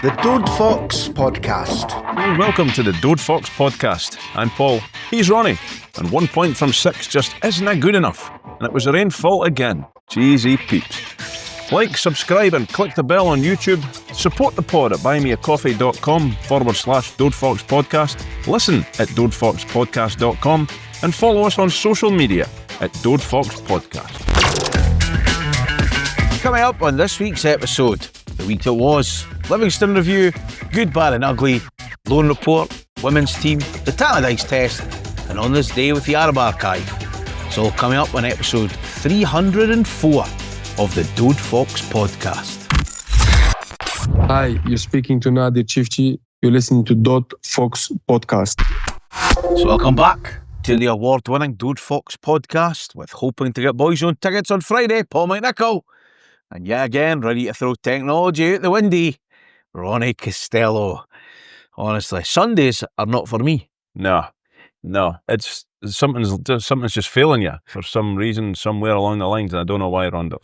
The Dode Fox Podcast. Welcome to the Dode Fox Podcast. I'm Paul. He's Ronnie. And 1 point from 6 just isn't good enough. And it was their own fault again. Cheesy peeps. Like, subscribe and click the bell on YouTube. Support the pod at buymeacoffee.com/Dode Fox Podcast. Listen at dodefoxpodcast.com and follow us on social media at Dode Fox Podcast. Coming up on this week's episode, the week that was, Livingston review, good, bad and ugly, loan report, women's team, the Tannadice Test, and on this day with the Arab Archive. It's all coming up on episode 304 of the Dode Fox Podcast. Hi, you're speaking to Nadir Chifchi. You're listening to Dode Fox Podcast. So welcome back to the award-winning Dode Fox Podcast, with hoping to get boys on tickets on Friday, Paul McNichol. And yet again, ready to throw technology out the windy, Ronnie Costello. Honestly, Sundays are not for me. No. It's something's just failing you for some reason somewhere along the lines, and I don't know why, Rondo.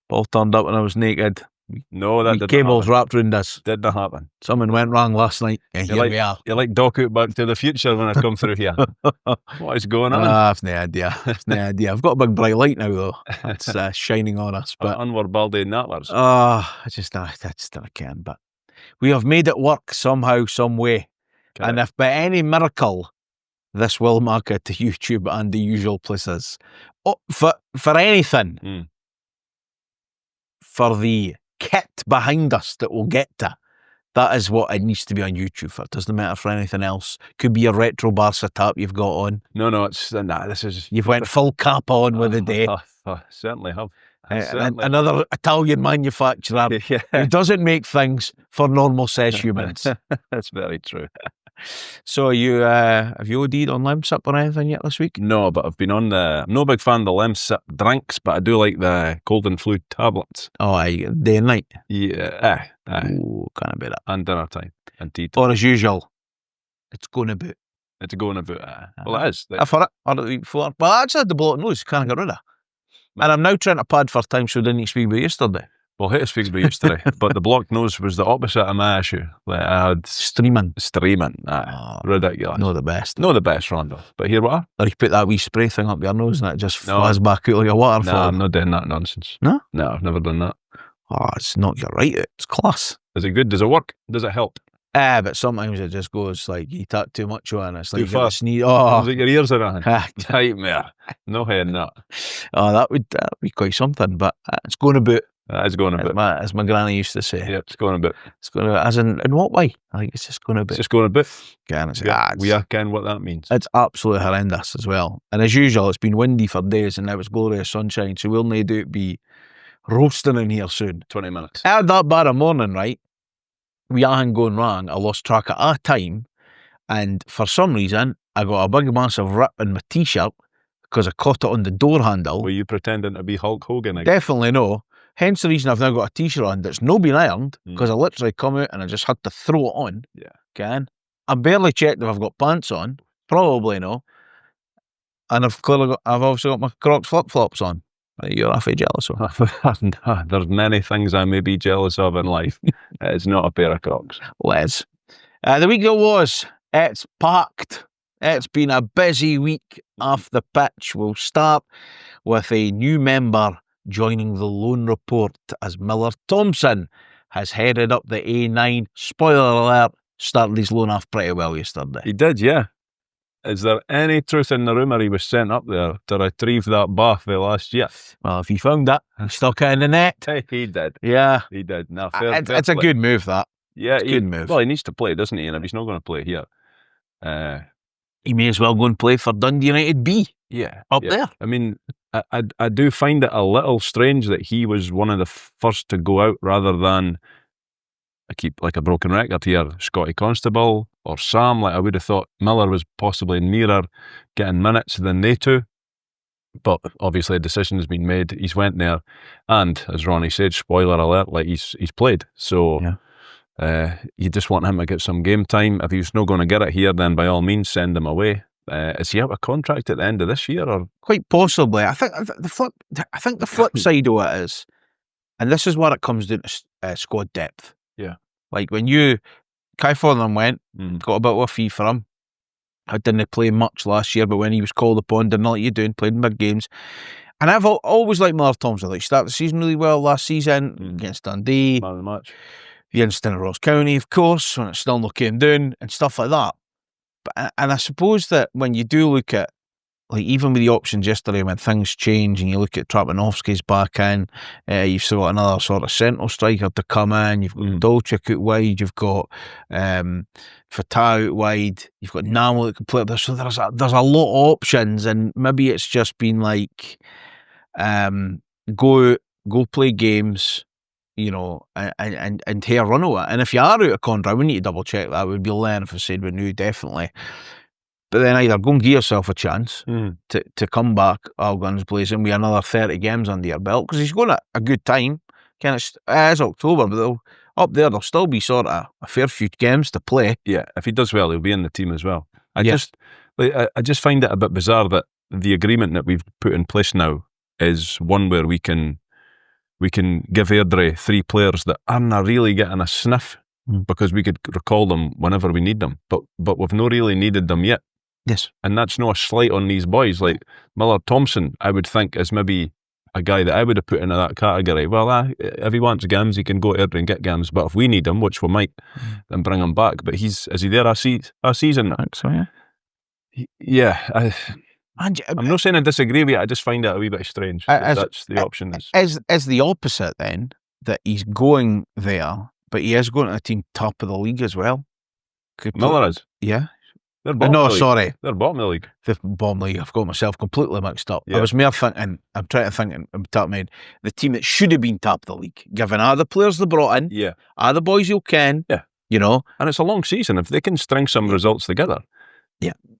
Paul turned up when I was naked. No, that didn't cables happen. wrapped round us. Didn't happen. Something went wrong last night, and here we are. You're like Doc out Back to the Future when I come through here. What is going on? I've no idea. I've got a big bright light now, though. It's shining on us. But Anwar Baldy Natlers. I can't. But we have made it work somehow, some way. Correct. And if by any miracle this will make it to YouTube and the usual places, for anything, for the kit behind us that we'll get to, that is what it needs to be on YouTube for. It doesn't matter for anything else. Could be a retro Barca tap you've got on. No, this is... You've went full cap on with the day. I certainly have. Another Italian manufacturer who doesn't make things for normal size humans. That's very true. So have you OD'd on Lemsip or anything yet this week? No, but I've been on I'm no big fan of the Lemsip drinks, but I do like the cold and flu tablets. Oh, aye, day and night? Yeah, Ooh, can't beat it. And dinner time, and tea time. Or as usual, it's going about. It's going about. Well, it is. I've heard it the week before. But I actually had the bloating nose, can't get rid of it. And I'm now trying to pad for time so I didn't speak about yesterday. Well, I hate to speak about yesterday, but the blocked nose was the opposite of my issue. Like I had Streaming. Ridiculous. No the best. No the best, Rondo. But here we are. Or you put that wee spray thing up your nose and it just flies back out like a waterfall. No, I'm not doing that nonsense. No? No, I've never done that. Oh, it's not your right. It's class. Is it good? Does it work? Does it help? But sometimes it just goes like you talk too much on it. It's like Too you get a fast. sneeze. Oh, Is it your ears or anything? Nightmare. No head, no. Oh, that would be quite something. But it's going about. It's going a bit. As my granny used to say. Yeah, it's going a bit. It's going about. As in what way? I think it's just going a bit. It's just going a bit. Yeah, it's, We are ken what that means. It's absolutely horrendous as well. And as usual, it's been windy for days and now it's glorious sunshine. So we'll no doubt be roasting in here soon. 20 minutes. I had that bad a morning, right? We hadn't going wrong. I lost track of a time. And for some reason, I got a big massive rip in my t-shirt because I caught it on the door handle. Were you pretending to be Hulk Hogan again? Definitely no. Hence the reason I've now got a t-shirt on that's not been ironed because I literally come out and I just had to throw it on. Yeah. Okay. I barely checked if I've got pants on. Probably no. And I've obviously got my Crocs flip-flops on. You're awfully jealous of. There's many things I may be jealous of in life. It's not a pair of Crocs. Les. The week that was, it's packed. It's been a busy week off the pitch. We'll start with a new member joining the loan report as Miller Thompson has headed up the A9. Spoiler alert, started his loan off pretty well yesterday. He did, yeah. Is there any truth in the rumour he was sent up there to retrieve that bath the last year? Well, if he found that, he stuck it in the net. He did. Yeah. He did. No, It's a good move, that. Yeah, it's a good move. Well, he needs to play, doesn't he? And if he's not going to play here... he may as well go and play for Dundee United B. Yeah. There. I mean, I do find it a little strange that he was one of the first to go out rather than, I keep like a broken record here, Scotty Constable or Sam. Like I would have thought Miller was possibly nearer getting minutes than they two. But obviously a decision has been made. He's went there and, as Ronnie said, spoiler alert, like he's played. So you just want him to get some game time. If he's not going to get it here, then by all means send him away. Is he out of contract at the end of this year, or quite possibly? I think the flip side of it is, and this is where it comes down to squad depth. Yeah, Like when Kai Fortnum went, got a bit of a fee for him. I didn't play much last year, but when he was called upon, didn't like you doing, played in big games. And I've always liked Miller Thompson. Like, started the season really well last season against Dundee. Man of the match. The incident at Ross County, of course, when it still not came down and stuff like that. But, and I suppose that when you do look at, like, even with the options yesterday, when things change and you look at Trapanovski's back in, you've still got another sort of central striker to come in. You've got Dolchik out wide. You've got Fatah out wide. You've got Namo that can play up there. So there's a lot of options, and maybe it's just been like, go play games, you know, and take a run of it. And if you are out of contract, we need to double check that. We'd be lying if I said we knew definitely. But then either go and give yourself a chance to come back all guns blazing with another 30 games under your belt, because he's going at a good time. It is October, but up there'll still be sort of a fair few games to play. Yeah, if he does well, he'll be in the team as well. I just find it a bit bizarre that the agreement that we've put in place now is one where we can give Airdrie 3 players that aren't really getting a sniff because we could recall them whenever we need them, but we've not really needed them yet. Yes. And that's no slight on these boys. Like Miller Thompson, I would think is maybe a guy that I would have put into that category. Well, if he wants games, he can go to Airdrie and get games, but if we need him, which we might, then bring him back. But is he there a season? I think so, yeah. Yeah. I'm not saying I disagree with it, I just find it a wee bit strange. That's the option. As the opposite then, that he's going there, but he is going to a team top of the league as well. Miller is? Yeah. They're bottom of the league. Sorry. They're bottom of the league. The bottom league. I've got myself completely mixed up. Yeah. I was more thinking, I'm trying to think on top of my head, the team that should have been top of the league, given all the players they brought in, all the boys who can, you know. And it's a long season. If they can string some results together,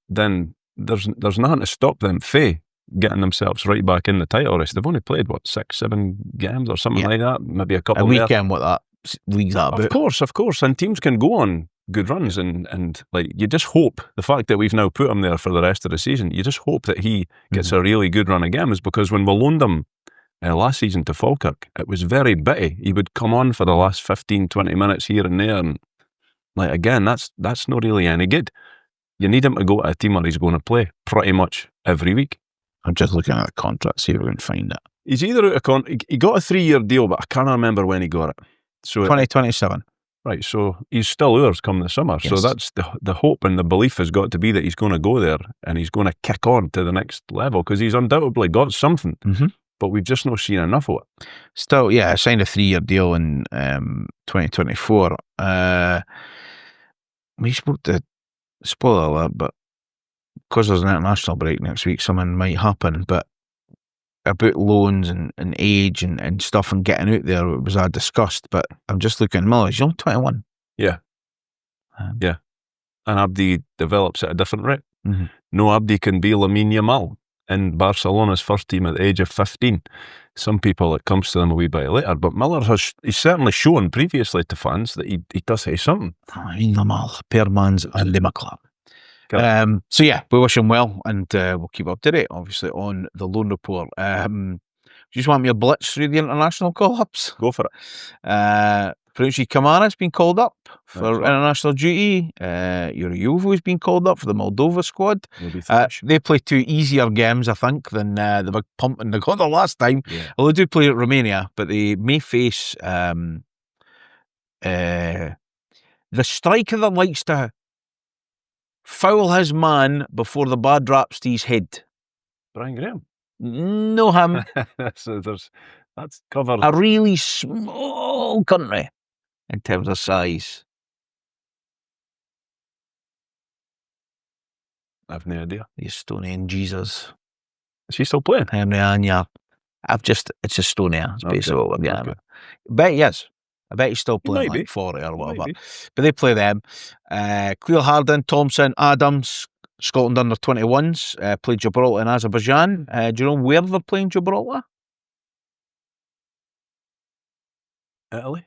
then there's nothing to stop them from getting themselves right back in the title race. They've only played, 6-7 games or something like that, maybe a couple a weekend, what that league's that about. Of course. And teams can go on good runs, and like, you just hope, the fact that we've now put him there for the rest of the season, you just hope that he gets a really good run of games, because when we loaned him last season to Falkirk, it was very bitty. He would come on for the last 15-20 minutes here and there, and like, again, that's not really any good. You need him to go to a team where he's going to play pretty much every week. I'm just looking at the contract, see if we can find it. He's either out of he got a 3-year deal, but I can't remember when he got it. So 2027. Right, so he's still ours come the summer. Yes. So that's the hope and the belief has got to be that he's going to go there and he's going to kick on to the next level, because he's undoubtedly got something, but we've just not seen enough of it. Still, yeah, I signed a 3-year deal in 2024. We spoke to, spoiler alert, but because there's an international break next week, something might happen, but about loans and age and stuff and getting out there, it was discussed. But I'm just looking at Miller, he's only 21. Yeah. And Abdi develops at a different rate. No Abdi can be Lamine Yamal in Barcelona's first team at the age of 15. Some people, it comes to them a wee bit later, but Miller he's certainly shown previously to fans that he does have something. Lamine Yamal, Permans and Limakla. So yeah, we wish him well, and we'll keep up to date, obviously, on the loan report. Do you just want me to blitz through the international call-ups? Go for it. Frenchie Kamara's been called up for international duty. Yuriyuvu has been called up for the Moldova squad. They play 2 easier games, I think, than the big pumping they got the last time. Yeah. Well, they do play at Romania, but they may face the striker that likes to foul his man before the ball drops to his head. Brian Graham? No, him. So that's covered. A really small country in terms of size. I've no idea. The Estonian Jesus. Is he still playing? Henry Anya. It's Estonia. It's basically what we're getting at. I bet he is. I bet he's still playing like 40 or whatever. But they play them. Cleo Hardin, Thompson, Adams, Scotland under 21s, played Gibraltar and Azerbaijan. Do you know where they're playing Gibraltar? Italy.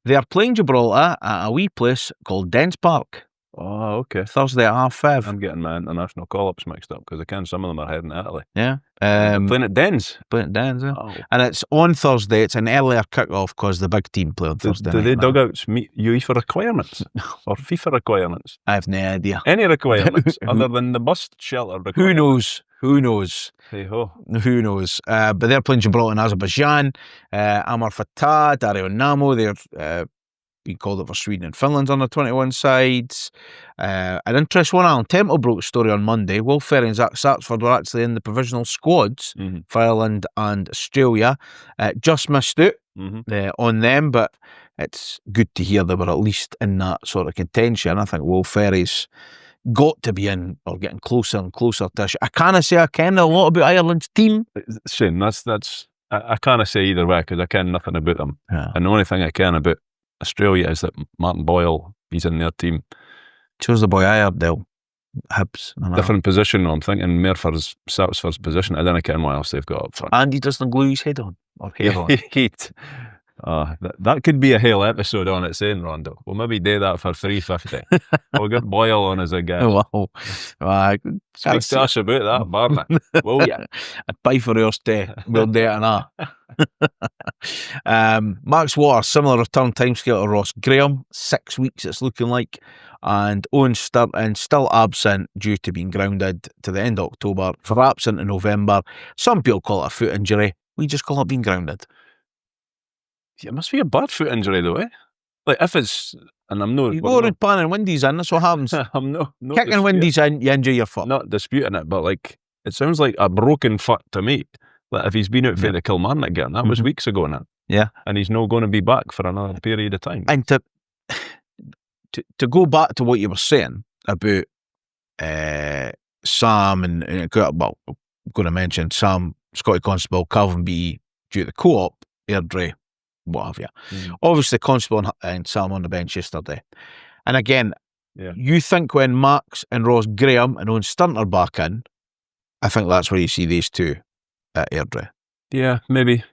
They are playing Gibraltar at a wee place called Dens Park. Oh, okay. Thursday at 5:30. I'm getting my international call-ups mixed up because I can some of them are heading to Italy. Yeah. They're playing at Dens. Playing at Dens, yeah. Oh. And it's on Thursday. It's an earlier kick-off because the big team play on Thursday Do night. they dugouts meet UEFA requirements or FIFA requirements? I have no idea. Any requirements other than the bus shelter Who requirements? knows? Hey ho. Who knows? But they're playing Gibraltar and Azerbaijan. Amar Fatah, Dario Namo, they're being called up for Sweden and Finland's under 21 sides. An interesting one, Alan Temple broke a story on Monday. Will Ferry and Zach Satsford were actually in the provisional squads for Ireland and Australia. Just missed out on them, but it's good to hear they were at least in that sort of contention. I think Will Ferry's got to be in or getting closer and closer to I can't say I ken a lot about Ireland's team. Shane, that's I can't say either way because I ken nothing about them. Yeah. And the only thing I ken about Australia is that Martin Boyle, he's in their team. Chose the boy Iredale, Hibs. Different position, I'm thinking Merford's Satsford's position. I don't care what else they've got up front. And he doesn't glue his head on or hair on. That could be a whole episode on its own, Rondo. We'll maybe do that for 350. We'll get Boyle on as a guest. Wow. Speak to us about that, Barney. Will ya? I'd pay for yours too. We'll do it and Max Water, similar return timescale to Ross Graham, 6 weeks it's looking like, and Owen Sturton still absent due to being grounded to the end of October, for absent in November. Some people call it a foot injury, we just call it being grounded. It must be a bad foot injury though, eh? Like if it's, and I'm not... You go around panning Windies in, that's what happens. I'm not kicking Windies in, you injure your foot. Not disputing it, but like, it sounds like a broken foot to me. Like if he's been out for the Kilmarnock game, that was weeks ago now. Yeah. And he's not going to be back for another period of time. And to go back to what you were saying about Sam and well, I'm going to mention Sam, Scotty Constable, Calvin B due to the co-op, Airdrie, what have you. Obviously Constable and Sam on the bench yesterday. And again, you think when Max and Ross Graham and Owen Sturton are back in, I think that's where you see these two at Airdrie. Yeah, maybe.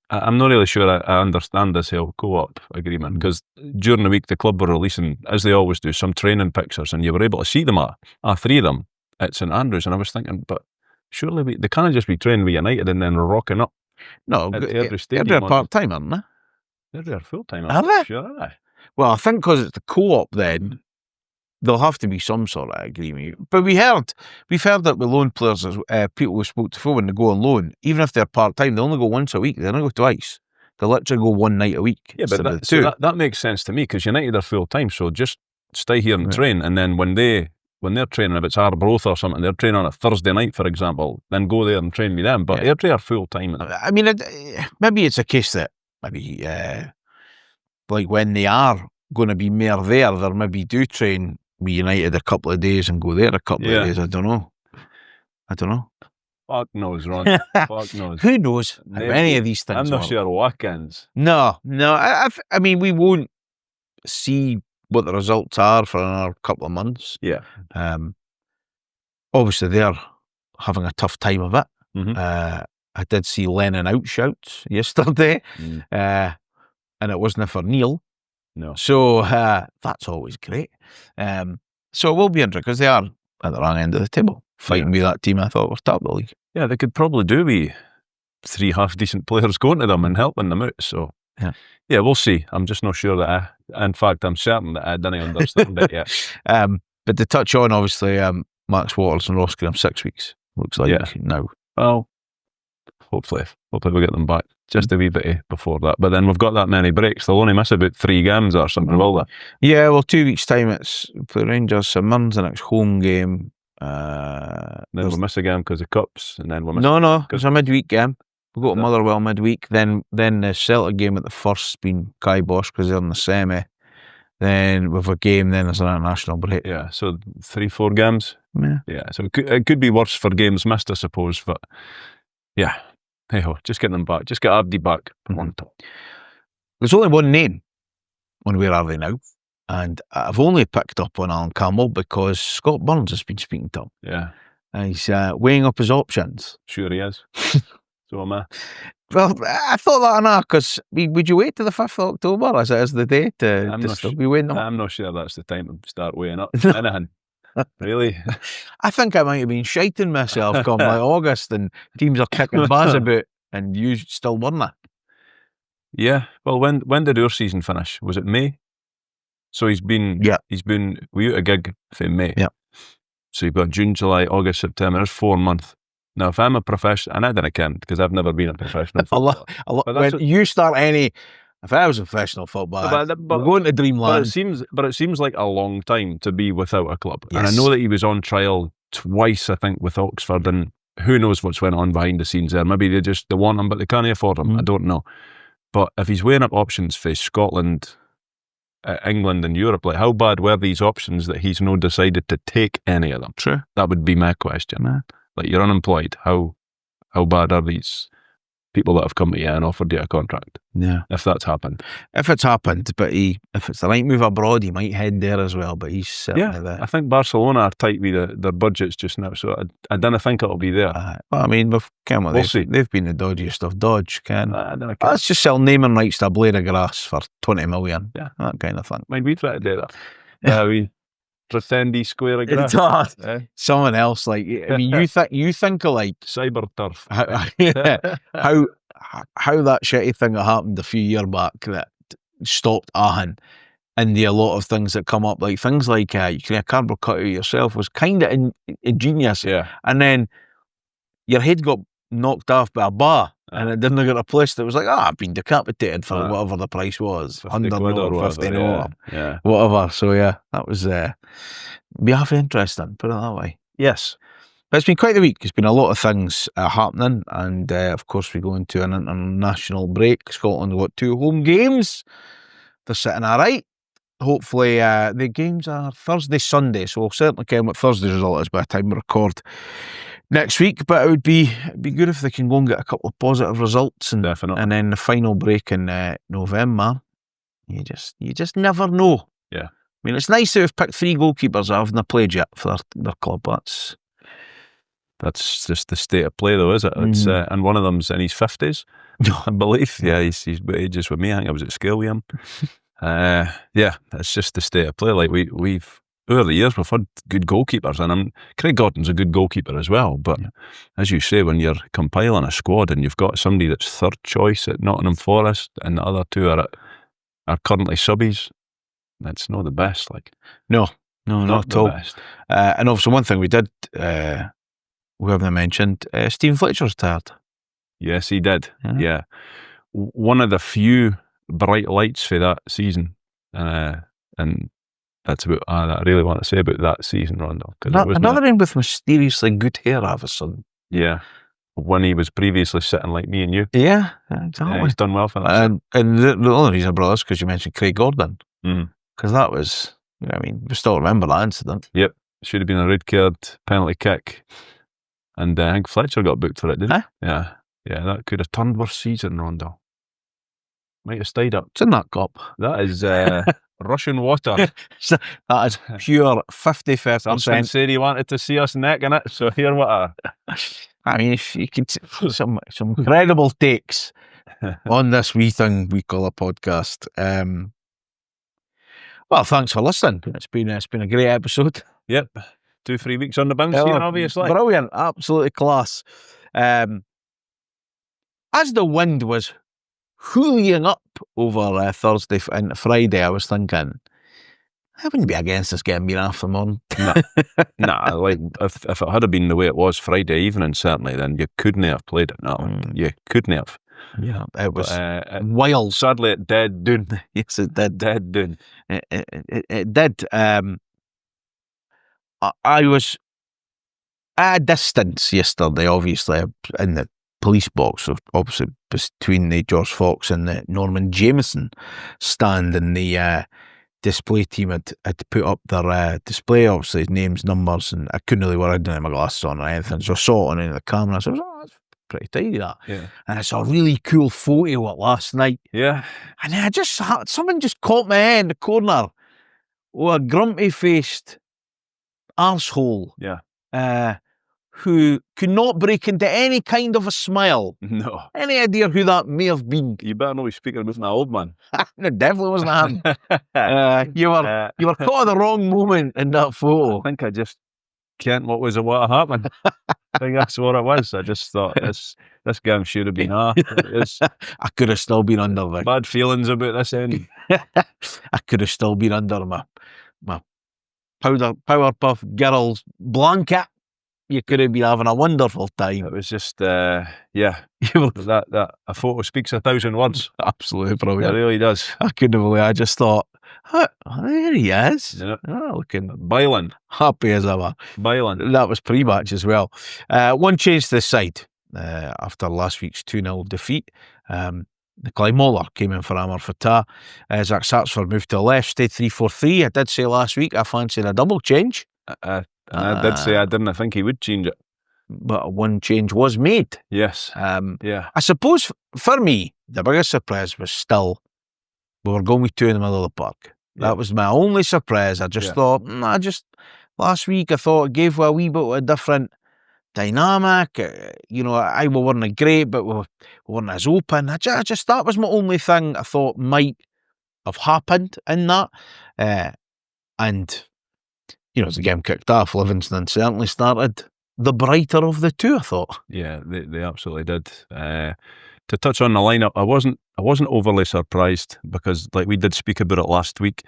I'm not really sure I understand this whole co-op agreement because during the week the club were releasing, as they always do, some training pictures and you were able to see them three of them at St Andrews, and I was thinking, but surely they can't just be training with United and then rocking up. No, they're part-time, aren't they? They're full-time. Are they? Sure, are they? Well, I think because it's the co-op then, there'll have to be some sort of agreement. But we've heard that with loan players, people we spoke to before, when they go on loan, even if they're part-time, they only go once a week. They don't go twice. They literally go one night a week. Yeah, but that makes sense to me because United are full-time, so just stay here and train, and then when they're training, if it's Arbroath or something, they're training on a Thursday night, for example, then go there and train with them. But Airdrie are full-time. I mean, maybe it's a case that maybe like when they are going to be more there, they maybe do train with United a couple of days and go there a couple of days. I don't know. Fuck knows, Ron. Fuck knows. Who knows how any of these things I'm not sure weekends. No. I mean, we won't see what the results are for another couple of months. Yeah. Obviously, they're having a tough time of it. I did see Lennon out shouts yesterday, and it wasn't for Neil. No. So that's always great. So it will be interesting because they are at the wrong end of the table, fighting with that team I thought was top of the league. Yeah, they could probably do with 3 half-decent players going to them and helping them out. So, yeah, we'll see. I'm just not sure that in fact, I'm certain that I didn't understand it yet. But to touch on, obviously, Max Waters and Ross Graham, 6 weeks, looks like now. Well, hopefully we'll get them back just a wee bit before that. But then we've got that many breaks. They'll only miss about 3 games or something, will they? Yeah, well, 2 weeks' time, it's for Rangers, St Mirren's the next home game. Then we'll miss a game because of cups, and then we'll miss... No, it's a midweek game. We'll go to Motherwell midweek, then the Celtic game at the first being Kai Bosch because they're in the semi. Then with a game, then there's an international break. Yeah, so 3-4 games. Yeah. So it could be worse for games missed, I suppose, but yeah. Hey-ho, just get them back. Just get Abdi back. There's only one name on Where Are They Now? And I've only picked up on Alan Campbell because Scott Burns has been speaking to him. Yeah. And he's weighing up his options. Sure he is. So am I. Well, I thought that enough, because would you wait to the 5th of October as it is the day to I'm not still be waiting? I'm not sure that's the time to start weighing up anything. Really? I think I might have been shiting myself come like August and teams are kicking bars about and you still weren't. Yeah. Well, when did our season finish? Was it May? So he's been we out a gig for May. Yeah. So you've got June, July, August, September. There's 4 months. Now, if I'm a professional, and I didn't count because I've never been a professional footballer. When you start if I was a professional footballer, we're going to Dreamland. But it seems like a long time to be without a club. Yes. And I know that he was on trial twice, I think, with Oxford, and who knows what's went on behind the scenes there. Maybe they want him, but they can't afford him. I don't know. But if he's weighing up options for Scotland, England and Europe, like how bad were these options that he's not decided to take any of them? True. That would be my question. Like, you're unemployed. How bad are these people that have come to you and offered you a contract? Yeah. If that's happened. If it's happened, but if it's the right move abroad, he might head there as well, but he's certainly there. I think Barcelona are tight with their budgets just now, so I don't think it'll be there. Well, I mean, We'll see. They've been the dodgiest of dodge, Ken. I don't care. Let's just sell naming rights to a blade of grass for 20 million. Yeah. That kind of thing. Mind we try to do that? We Tannadice square of grass. Someone else, like, I mean, you think of like Cyber turf. how that shitty thing that happened a few years back that stopped Ahan, and a lot of things that come up, like things like you can have cardboard cut out yourself, was kind of ingenious. Yeah. And then your head got knocked off by a bar and it didn't get replaced. It was like, I've been decapitated for whatever the price was. 50 quid or 50 whatever. So yeah, that was be half interesting, put it that way. Yes. But it's been quite the week. It's been a lot of things happening, and of course we go into an international break. Scotland got 2 home games. They're sitting all right. Hopefully the games are Thursday, Sunday, so we'll certainly care what Thursday's result is by the time we record next week. But it would be good if they can go and get a couple of positive results, and Definitely. And then the final break in November. You just never know. Yeah. I mean, it's nice to have picked 3 goalkeepers that haven't played yet for their club. That's just the state of play, though, is it? It's and one of them's in his 50s, I believe. Yeah, he's about ages with me. I think I was at school with him. Yeah, it's just the state of play. Like we've over the years we've had good goalkeepers, and Craig Gordon's a good goalkeeper as well. But as you say, when you're compiling a squad and you've got somebody that's 3rd choice at Nottingham Forest, and the other 2 are currently subbies, that's not the best. Like no, not at all. Best. And also one thing we did. We haven't mentioned Stephen Fletcher's retired. Yes, he did. Yeah. One of the few bright lights for that season, and that's about all I really want to say about that season, Rondo. Another one with mysteriously good hair all of a sudden. Yeah, when he was previously sitting like me and you. Yeah, exactly. Yeah, he's done well for that. And the only reason I brought this because you mentioned Craig Gordon, because that was, I mean, we still remember that incident. Yep, should have been a red card, penalty kick. And I think Fletcher got booked for it, didn't he? Yeah, that could have turned worse season, Rondo. Might have stayed up. It's in that cup. That is Russian water. That is pure 55%. Something said he wanted to see us necking it, so here what I mean, if you could some incredible takes on this wee thing we call a podcast. Well, thanks for listening. It's been a great episode. Yep. 2-3 weeks on the bounce here, obviously. Brilliant, absolutely class. As the wind was hooling up over Thursday and Friday, I was thinking, I wouldn't be against this game being half the morning. Nah, like if it had been the way it was Friday evening, certainly, then you couldn't have played it. No, you couldn't have. Yeah, it was wild. Sadly, it dead doon. Yes, it did. Dead doon. It did. I was at a distance yesterday, obviously, in the police box, so obviously between the George Fox and the Norman Jameson stand, and the display team had put up their display, obviously, names, numbers, and I couldn't really wear, I didn't have my glasses on or anything, so I saw it on the camera, so I was like, that's pretty tidy, that. Yeah. And I saw a really cool photo of it last night. Yeah. And then someone just caught my eye in the corner with a grumpy-faced arsehole. Yeah. who could not break into any kind of a smile. No. Any idea who that may have been? You better know he's speaking about an old man. It definitely wasn't him. You were caught at the wrong moment in that I photo. think I just can't what happened. I think that's what it was. I just thought this game should have been I could have still been under the bad feelings about this end. I could have still been under my Powerpuff Girls blanket. You could have been having a wonderful time. It was just that a photo speaks 1,000 words. Absolutely It brilliant. really does. I couldn't believe. I just thought, there he is. Yeah. Looking Byland. happy as ever. Byland. That was pre-match as well. One change to the side after last week's 2-0 defeat. Nikolai Moller came in for Amar Fatah. Zach Satsford moved to the left, stayed 3-4-3. I did say last week I fancied a double change. And I did say I didn't think he would change it. But one change was made. Yes. I suppose for me, the biggest surprise was still we were going with two in the middle of the park. Yeah. That was my only surprise. I just thought, last week I thought it gave a wee bit of a different dynamic. We weren't great, but we weren't as open. I just that was my only thing I thought might have happened in that. And as the game kicked off, Livingston certainly started the brighter of the two, I thought. Yeah, they absolutely did. To touch on the lineup, I wasn't overly surprised because we did speak about it last week,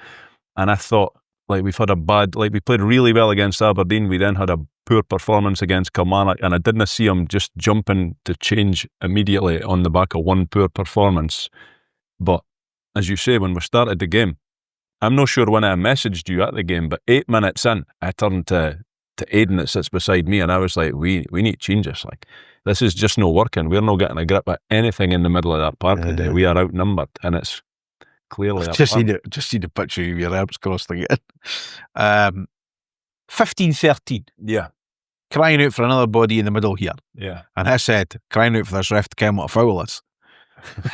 and I thought we've had we played really well against Aberdeen. We then had a poor performance against Kilmarnock, and I didn't see him just jumping to change immediately on the back of one poor performance. But as you say, when we started the game, I'm not sure when I messaged you at the game, but 8 minutes in, I turned to Aidan that sits beside me, and I was like, we need to change this. This is just not working. We're not getting a grip at anything in the middle of that park today. We are outnumbered, and it's clearly just need a picture of your abs crossed again. 15-13. Yeah. Crying out for another body in the middle here. Yeah. And I said, crying out for this ref to come what a foul is.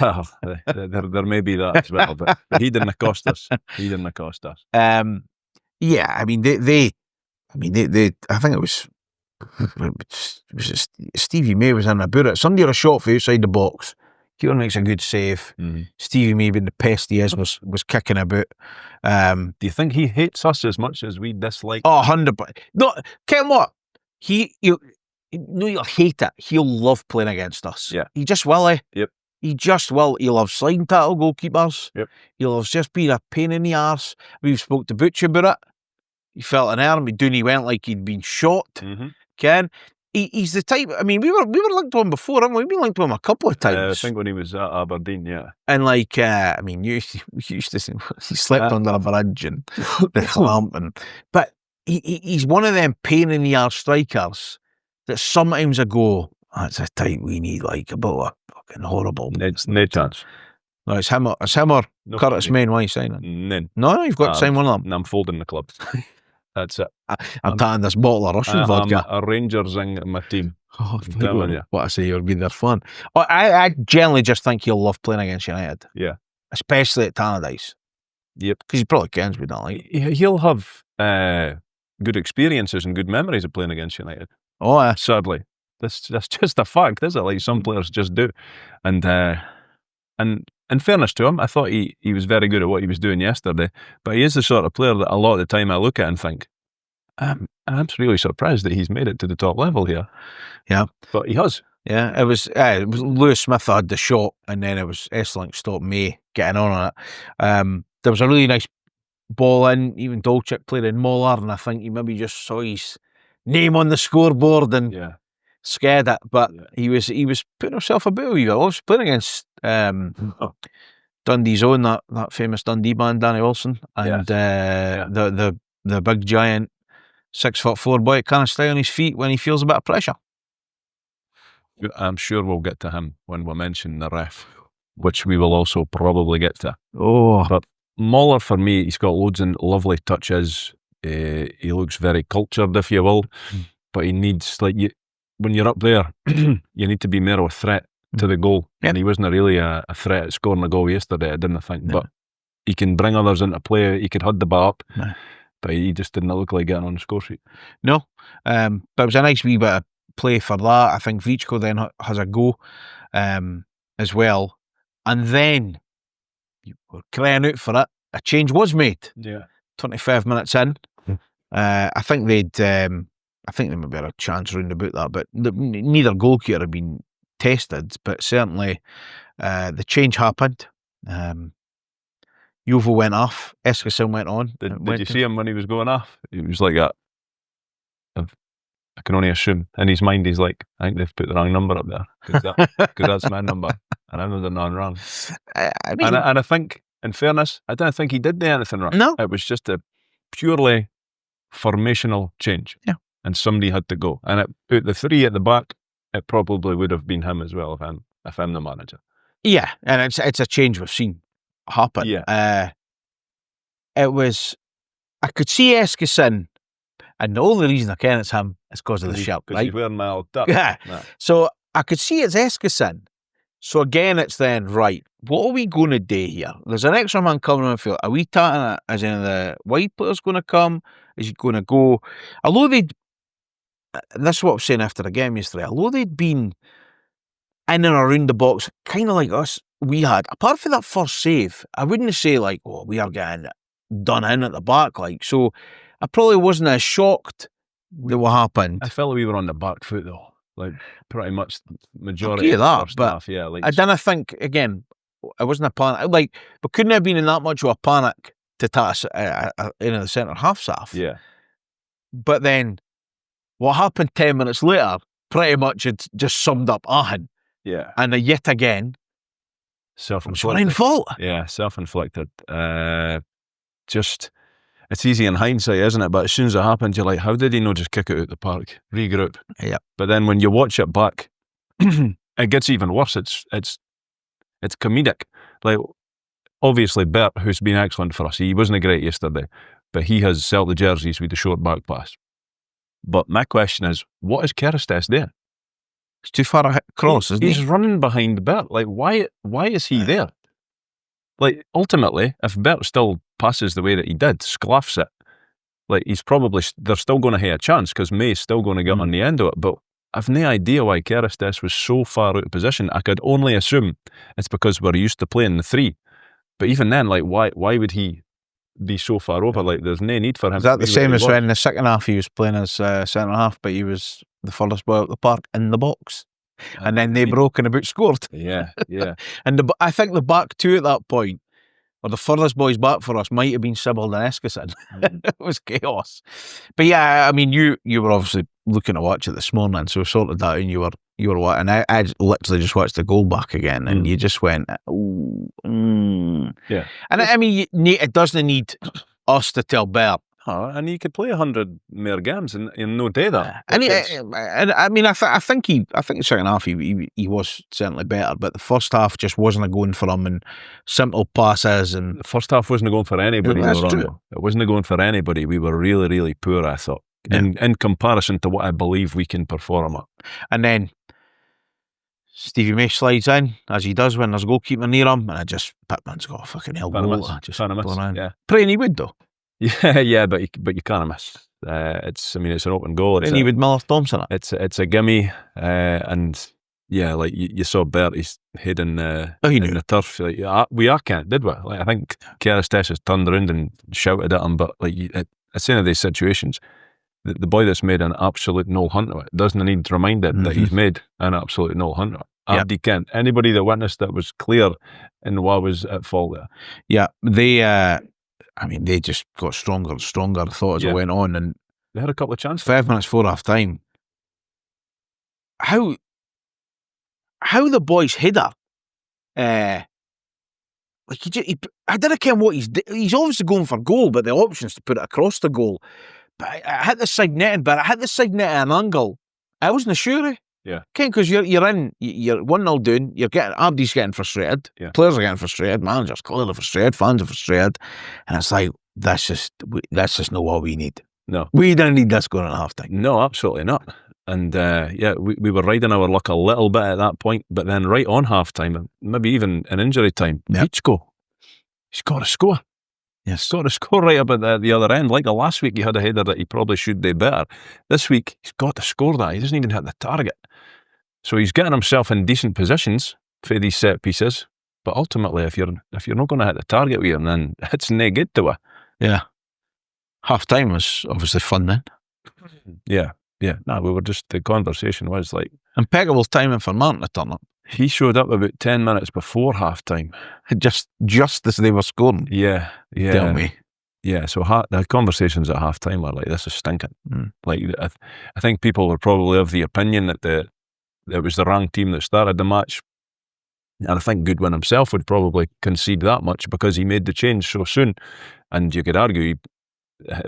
Well, there may be that as well, but he didn't cost us. Yeah, I mean, they I think it was Stevie May was in about it. Somebody had a shot for outside the box. Keeper makes a good save. Mm-hmm. Stevie May, being the pest he is, was kicking about. Do you think he hates us as much as we dislike? Oh, 100%. No, Ken, what? You'll hate it. He'll love playing against us. Yeah. He just will, eh? Yep. He just will. He loves sliding tackle goalkeepers. Yep. He loves just being a pain in the arse. We've spoke to Butch about it. He felt an arm. He went like he'd been shot. Mm-hmm. Ken, he's the type. I mean, we were linked to him before, haven't we? We've been linked to him a couple of times. I think when he was at Aberdeen, yeah. And you used to say he slept under a bridge and the clamp, but he's one of them pain in the arse strikers that sometimes I go, that's a type we need, about a fucking horrible. No chance. No, it's him or Curtis Main. Why are you signing? None. No, you've got to sign one of them. I'm folding the club. That's it. I'm taking this bottle of Russian vodka. I'm a Ranger zing at my team. Oh, I'm telling you. What I say, you'll be there fun. I generally just think he'll love playing against United. Yeah. Especially at Tannadice. Yep. Because he probably can with that. He'll have good experiences and good memories of playing against United. Oh, yeah. Sadly. That's just a fact, is it? Some players just do. And in fairness to him, I thought he was very good at what he was doing yesterday, but he is the sort of player that a lot of the time I look at and think, I'm really surprised that he's made it to the top level here. Yeah. But he has. Yeah, it was Lewis Smith had the shot, and then it was Esselink stopped May getting on it. There was a really nice ball in, even Dolchik played in Moller, and I think he maybe just saw his name on the scoreboard and scared it, but he was putting himself about a wee bit. I was playing against Dundee's own, that famous Dundee band, Danny Wilson, and the big giant 6'4" boy can't stay on his feet when he feels a bit of pressure. I'm sure we'll get to him when we mention the ref, which we will also probably get to. Oh, but Moller, for me, he's got loads of lovely touches. He looks very cultured, if you will, but he needs, when you're up there, you need to be more of a threat to the goal. And he wasn't really a threat at scoring a goal yesterday, I didn't think. No. But he can bring others into play. He could hud the ball up, but he just didn't look like getting on the score sheet. No, but it was a nice wee bit of play for that. I think Vichko then has a go as well. And then, you were crying out for it, a change was made. Yeah. 25 minutes in. I think they might have a chance round about that, but neither goalkeeper had been tested, but certainly the change happened. Jovo went off, Eskilsson went on. Did you see him when he was going off? He was like that. I can only assume. In his mind, he's like, I think they've put the wrong number up there, because that's my number, and I'm the non-wrong. I mean, and I think, in fairness, I don't think he did do anything wrong. No. It was just a purely formational change. Yeah. And somebody had to go. And out the three at the back, it probably would have been him as well if I'm the manager. yeah, and it's a change we've seen happen. Yeah. It was, I could see Eskilsson, and the only reason I can it's him is because of the shirt, Because right? he's wearing my old duck. Yeah. Nah. So I could see it's Eskilsson. So again, it's then, right, what are we going to do here? There's an extra man coming on the field. Are we talking as in the wide player's going to come? Is he going to go? Although this is what I was saying after the game yesterday, although they'd been in and around the box, kind of like us, we had, apart from that first save, I wouldn't say like, oh, we are getting done in at the back. Like, so I probably wasn't as shocked that what happened. I felt we were on the back foot though. Like pretty much majority of the that, first but half, yeah. Like I didn't think, again, it wasn't a panic. Like, we couldn't have been in that much of a panic to touch the centre half Saft. yeah. But then what happened 10 minutes later pretty much had just summed up Ahan. Yeah. And yet again, it's your own Self-inflicted. fault. Yeah, self-inflicted. Just, it's easy in hindsight, isn't it? But as soon as it happened, you're like, how did he not just kick it out the park? Regroup. Yeah. But then when you watch it back, it gets even worse. It's comedic. Like, obviously, Bert, who's been excellent for us, he wasn't great yesterday, but he has sold the jerseys with the short back pass. But my question is, what is Tannadice doing? It's too far across, isn't He's he? running behind Bert. Like, why is he there? Like, ultimately, if Bert still passes the way that he did, sclaffs it, like, they're still going to have a chance because May's still going to get on the end of it. But I've no idea why Tannadice was so far out of position. I could only assume it's because we're used to playing the three. But even then, like, why would he be so far over? Like, there's no need for him. Is that to the be same where as he was. when in the second half he was playing as centre half, but he was the furthest boy out the park in the box? And then they broke and about scored. Yeah, yeah. And I think the back two at that point, or the furthest boys back for us, might have been Sybil and Eskilsson. It was chaos. But yeah, I mean, you were obviously looking to watch it this morning, so we sorted that out, and you were what? And I literally just watched the goal back again, and you just went, ooh, Yeah. And I mean, it doesn't need us to tell Bert. Oh, and he could play 100 more games and no day that. And I mean, I think the second half he was certainly better, but the first half just wasn't going for him, and simple passes and The first half wasn't going for anybody. That's Ronaldo. true. It wasn't going for anybody. We were really, really poor, I thought, in comparison to what I believe we can perform at. And then Stevie May slides in, as he does when there's a goalkeeper near him, and Pittman's got a fucking hell goal. Yeah. Praying he would though. Yeah, but you can't miss. It's an open goal. Praying he would Miller Thompson it. It's a gimme, and yeah, like you saw Bertie's head in the turf. Like, we are can't, did we? Like, I think Tannadice has turned around and shouted at him, but like it's one of these situations. The boy that's made an absolute null hunt of it doesn't need reminded that he's made an absolute null hunt of it. Abdi Kent, anybody that witnessed it was clear in what was at fault there. Yeah, they just got stronger and stronger, I thought, as it went on, and they had a couple of chances. 5 minutes before half time. How the boys header, I didn't care what he's obviously going for goal, but the option's to put it across the goal. But I hit the side netting, at an angle. I wasn't sure. Yeah. Because you're 1-0 down, Abdi's getting frustrated, players are getting frustrated, managers clearly frustrated, fans are frustrated, and it's like, that's just not what we need. No. We don't need this going at half time. No, absolutely not. And we were riding our luck a little bit at that point, but then right on half time, maybe even in injury time, Vichko, he's got to score. Yes. Got to score right up at the other end. Like the last week, he had a header that he probably should do better. This week, he's got to score that. He doesn't even hit the target. So he's getting himself in decent positions for these set pieces. But ultimately, if you're not going to hit the target with him, then it's no good to her. Yeah. Half time was obviously fun then. Yeah. No, the conversation was like... Impeccable timing for Martin to turn up. He showed up about 10 minutes before half time. Just as they were scoring. Yeah. Tell me. Yeah, so the conversations at half time were like, this is stinking. Like, I think people were probably of the opinion that it was the wrong team that started the match. And I think Goodwin himself would probably concede that much because he made the change so soon. And you could argue,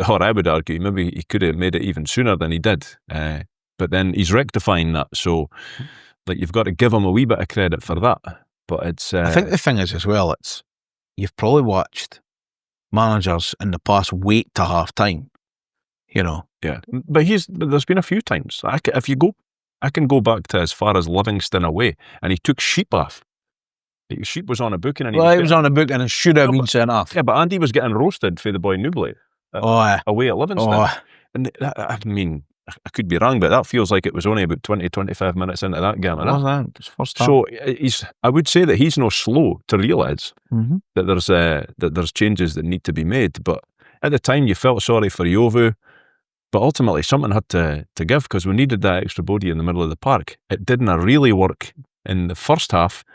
or I would argue, maybe he could have made it even sooner than he did. But then he's rectifying that. So, like, you've got to give him a wee bit of credit for that. But it's... I think the thing is as well, you've probably watched managers in the past wait to half time, you know. Yeah, but there's been a few times. I can go back to as far as Livingston away, and he took Sheep off. Sheep was on a booking, and he was on a booking and should have been sent off. Yeah, but Andy was getting roasted for the boy Newbley away at Livingston. And I mean, I could be wrong, but that feels like it was only about 20-25 minutes into that game. So I would say that he's not slow to realise that there's changes that need to be made. But at the time, you felt sorry for Yovu. But ultimately, something had to give because we needed that extra body in the middle of the park. It didn't really work in the first half.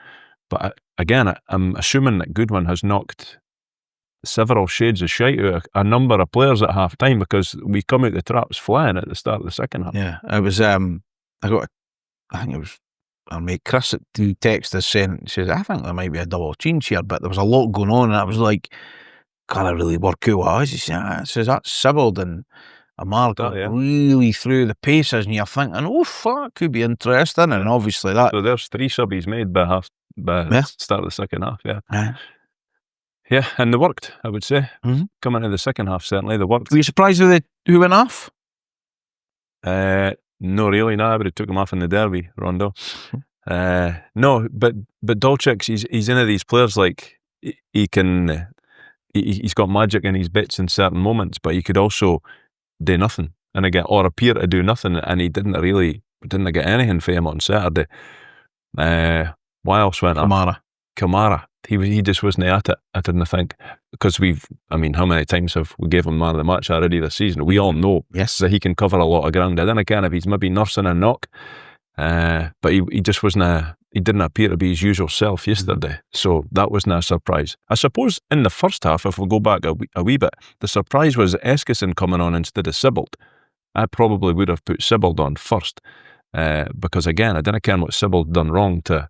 But again, I'm assuming that Goodwin has knocked several shades of shite out of a number of players at half time because we come out the traps flying at the start of the second half. Yeah, it was. I think it was our mate Chris that texted us says, I think there might be a double change here, but there was a lot going on, and I was like, can I really work out what it is? He says that's Sibbald and Amar got really through the paces, and you're thinking, that could be interesting, and obviously that. So there's 3 subbies made by start of the second half. Yeah, and they worked, I would say. Coming into the second half, certainly they worked. Were you surprised with who went off? No, really. No, I would have took him off in the derby, Rondo. No, but Dolchik's he's into these players like he's got magic in his bits in certain moments, but he could also do nothing or appear to do nothing, and he didn't get anything for him on Saturday. What else went up? Kamara. He just wasn't at it, I didn't think. Because how many times have we gave him man of the match already this season? We all know that he can cover a lot of ground. And then again, if he's maybe nursing a knock, but he just he didn't appear to be his usual self yesterday. So that wasn't a surprise. I suppose in the first half, if we go back a wee bit, the surprise was Eskison coming on instead of Sibbald. I probably would have put Sibbald on first. Because again, I didn't care what Sibbald done wrong to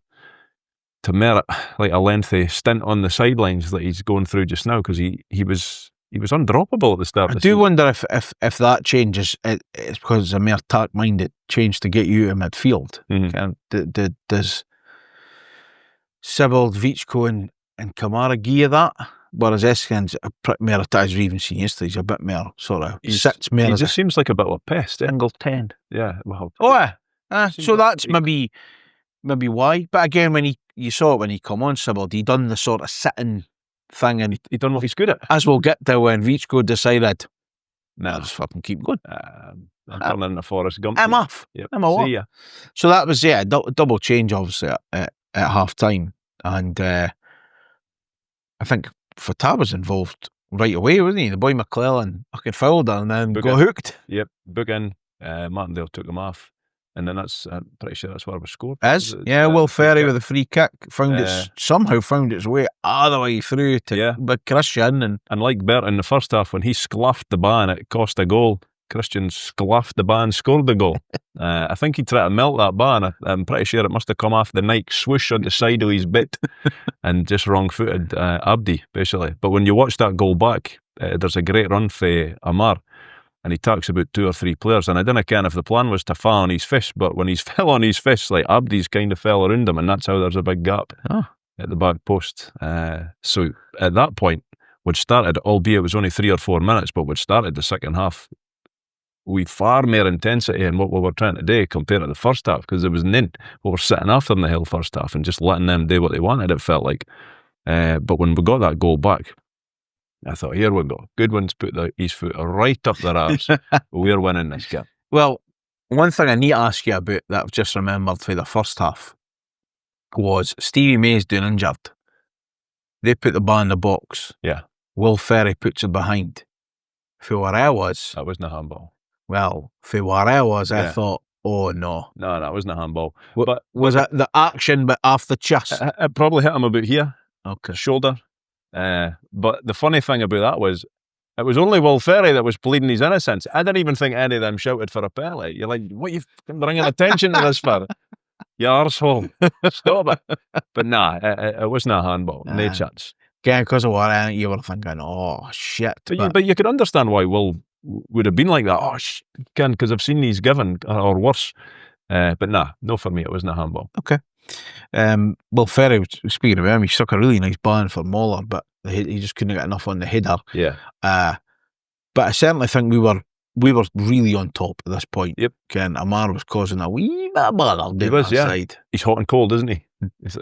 merit like a lengthy stint on the sidelines that he's going through just now, because he was undroppable at the start. I do wonder if that changes, it's because it's a mere tack-minded change to get you in midfield. Does Sibbald, Vichko and Kamara gear that? Whereas Eskin's more, as we've even seen yesterday, he's a bit more sort of sits more. He just seems like a bit of a pest. Single 10. Yeah. Well. So that's maybe why. But again, when you saw it when he come on, Sibbald, he done the sort of sitting thing, and he done what he's good at. As we'll get to when Vichko decided, nah, just fucking keep going. I'm turning into Forrest Gump. I'm off. Yep. I'm off. See ya. So that was a double change, obviously at half time, and I think Fatah was involved right away, wasn't he? The boy McClellan fucking fouled her and then got hooked. Yep, book in. Martindale took him off. And then I'm pretty sure that's where we scored. Will Ferry with a free kick somehow found its way all the way through to Christian. And like Bert in the first half, when he scluffed the bar and it cost a goal, Christian scluffed the bar and scored the goal. I think he tried to melt that bar, and I'm pretty sure it must have come off the Nike swoosh on the side of his bit and just wrong-footed Abdi, basically. But when you watch that goal back, there's a great run for Amar, and he talks about 2 or 3 players, and I didn't care if the plan was to fall on his fist, but when he's fell on his fist, like Abdi's kind of fell around him, and that's how there's a big gap at the back post. So at that point, we'd started, albeit it was only 3 or 4 minutes, but we'd started the second half with far more intensity in what we were trying to do compared to the first half, because there was none. We were sitting after them the whole first half and just letting them do what they wanted, it felt like. But when we got that goal back, I thought, here we go. Goodwin's put his foot right up their arse. We're winning this game. Well, one thing I need to ask you about that I've just remembered for the first half was Stevie May's doing injured. They put the ball in the box. Yeah. Will Ferry puts it behind. For where I was, That wasn't a handball. well, for where I was, I Yeah. thought, oh no. No, that wasn't a handball. But was it the action but off the chest? It probably hit him about here, Okay. shoulder. But the funny thing about that was, it was only Will Ferry that was pleading his innocence. I didn't even think any of them shouted for a penalty. You're like, what are you bringing attention to this for? You arsehole. Stop it. But nah, it wasn't a handball. No chance. Again, because of what I think you were thinking, oh shit. But you could understand why Will would have been like that. Oh, because I've seen these given, or worse. But nah, no for me, it wasn't a handball. Okay. Will Ferry, speaking of him, he stuck a really nice ball in for Moller, but he just couldn't get enough on the header. Yeah. But I certainly think we were really on top at this point. Yep. Ken Amar was causing a wee bit of bother down that side. He's hot and cold, isn't he?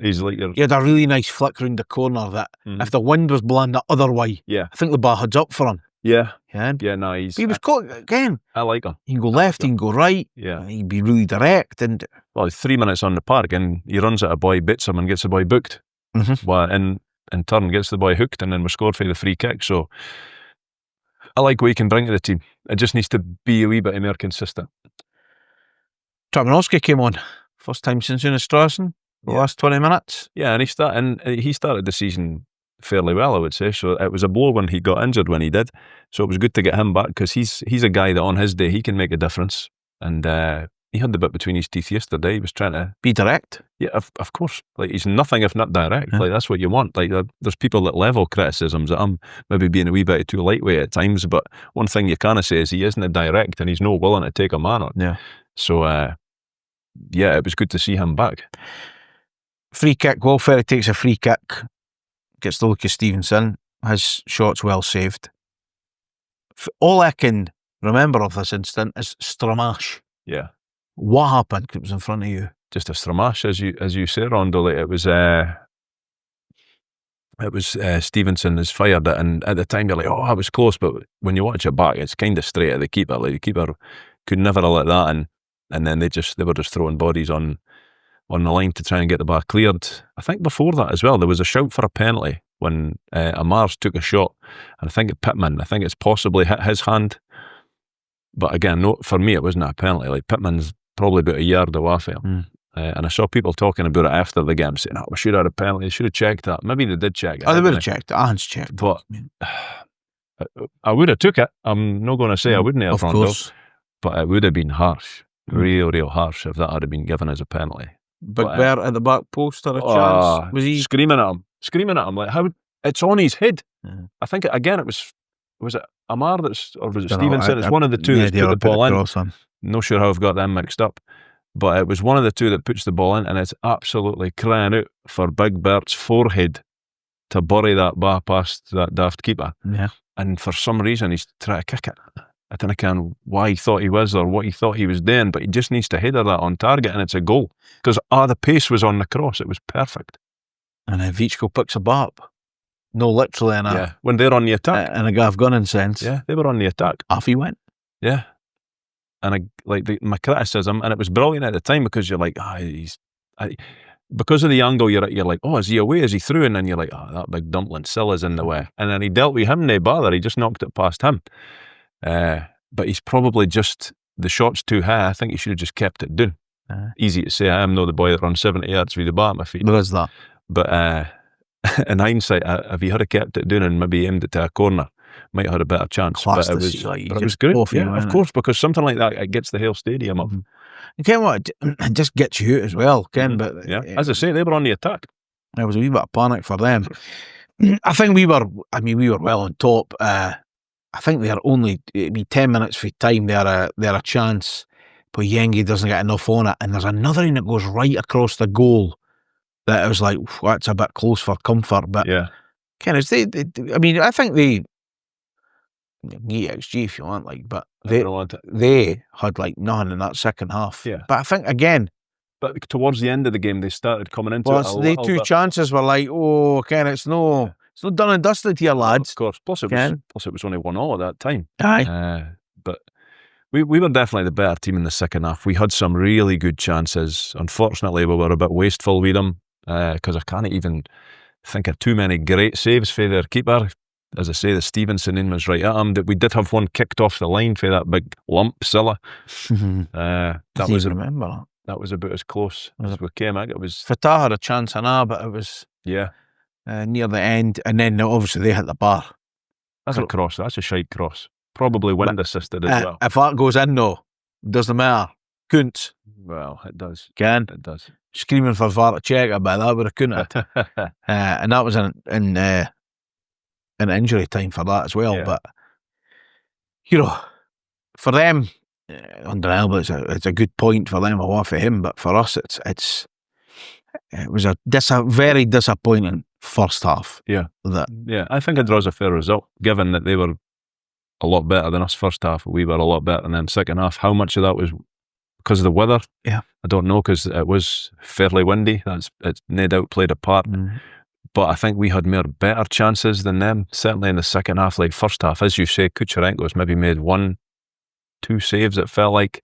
He's like your... He had a really nice flick round the corner that if the wind was blowing the other way, Yeah. I think the ball heads up for him. Yeah. Yeah. Yeah, no, He was caught again. I like him. He can go left, he can go right. Yeah. He'd be really direct. And Well, 3 minutes on the park and he runs at a boy, bits him and gets the boy booked. Well, in turn gets the boy hooked and then we scored for the free kick. So I like what he can bring to the team. It just needs to be a wee bit more consistent. Tramanowski came on. First time since Unastrassen. The last 20 minutes. Yeah, and he started the season fairly well, I would say. So it was a blow when he got injured when he did. So it was good to get him back because he's a guy that on his day he can make a difference. And he had the bit between his teeth yesterday. He was trying to be direct. Yeah, of course. Like he's nothing if not direct. Like that's what you want. Like there's people that level criticisms that I'm maybe being a wee bit too lightweight at times. But one thing you kind of say is he isn't direct and he's not willing to take a man on. Yeah. So yeah, it was good to see him back. Free kick. Will Ferry takes a free kick. Gets to Lucas Stevenson. His shot's well saved. All I can remember of this incident is Stramash. Yeah. What happened? It was in front of you. Just a Stramash, as you say, Rondo. Like it was Stevenson has fired it, and at the time you're like, oh, I was close. But when you watch it back, it's kind of straight at the keeper. Like the keeper could never have let that in, and then they were just throwing bodies on the line to try and get the ball cleared. I think before that as well, there was a shout for a penalty when Amars took a shot, and I think Pittman, it's possibly hit his hand. But again, no, for me, it wasn't a penalty. Like Pittman's probably about a yard away from him. And I saw people talking about it after the game, saying, oh, we should have had a penalty. They should have checked that. Maybe they did check it. Oh, they would have checked it. Ahan's checked but I would have took it. I'm not going to say I wouldn't have, of course. But it would have been harsh. Real harsh if that had been given as a penalty. Big Bear at the back post or a chance? Was he screaming at him? Like, how? It's on his head. I think again it was it Amar or was it Stevenson? It's one of the two that's put the ball in. Not sure how I've got them mixed up, but it was one of the two that puts the ball in, and it's absolutely crying out for Big Bert's forehead to bury that bar past that daft keeper. Yeah. And for some reason he's trying to kick it. I don't know why he thought he was or what he thought he was doing, but he just needs to header that on target and it's a goal. Because the pace was on the cross. It was perfect. And then Vichko picks a bar up. No, literally in a... when they're on the attack. In a Gav Gunning sense. Yeah, they were on the attack. Off he went. Yeah. And my criticism, and it was brilliant at the time because you're like, because of the angle, you're like, oh, is he away? Is he through? And then you're like, oh, that big dumpling still is in the way. And then he dealt with him, no bother. He just knocked it past him. But he's probably the shot's too high. I think he should have just kept it down. Easy to say, I am not the boy that runs 70 yards with the bar at my feet. There is that. But in hindsight, if he had kept it down and maybe aimed it to a corner, might have had a better chance. Class but it was good. Yeah, of course, because something like that, it gets the whole stadium up. You Ken what? It just gets you out as well, Ken. But as I say, they were on the attack. There was a wee bit of panic for them. I think we were well on top. I think they're only 10 minutes for time. They're a chance, but Yengi doesn't get enough on it, and there's another one that goes right across the goal. That I was like, that's a bit close for comfort. But Ken, I think they get XG if you want, like, but they had like nothing in that second half. Yeah, but I think again. But towards the end of the game, they started coming into it. The two chances were like, oh, Ken, it's no. It's not done and dusted here, lads. Of course. Plus it was only 1-1 at that time. Aye. But we were definitely the better team in the second half. We had some really good chances. Unfortunately, we were a bit wasteful with them because I can't even think of too many great saves for their keeper. As I say, the Stevenson in was right at him. We did have one kicked off the line for that big lump, Silla. I remember that. That was about as close as we came. It was Fatah had a chance in but it was near the end, and then obviously they hit the bar. That's a cross. That's a shite cross. Probably wind assisted as well. If that goes in though, doesn't matter. Couldn't. Well, it does. It does. Screaming for VAR to check it, but that would have couldn't. And that was in injury time for that as well. But for them, undeniable, it's a good point for them away for him. But for us, it was a very disappointing first half. I think a draw's a fair result, given that they were a lot better than us first half. We were a lot better than them second half. How much of that was because of the weather? I don't know, because it was fairly windy. It's no doubt played a part. But I think we had better chances than them, certainly in the second half. Like first half, as you say, Kucherenko's maybe made 1-2 saves, it felt like.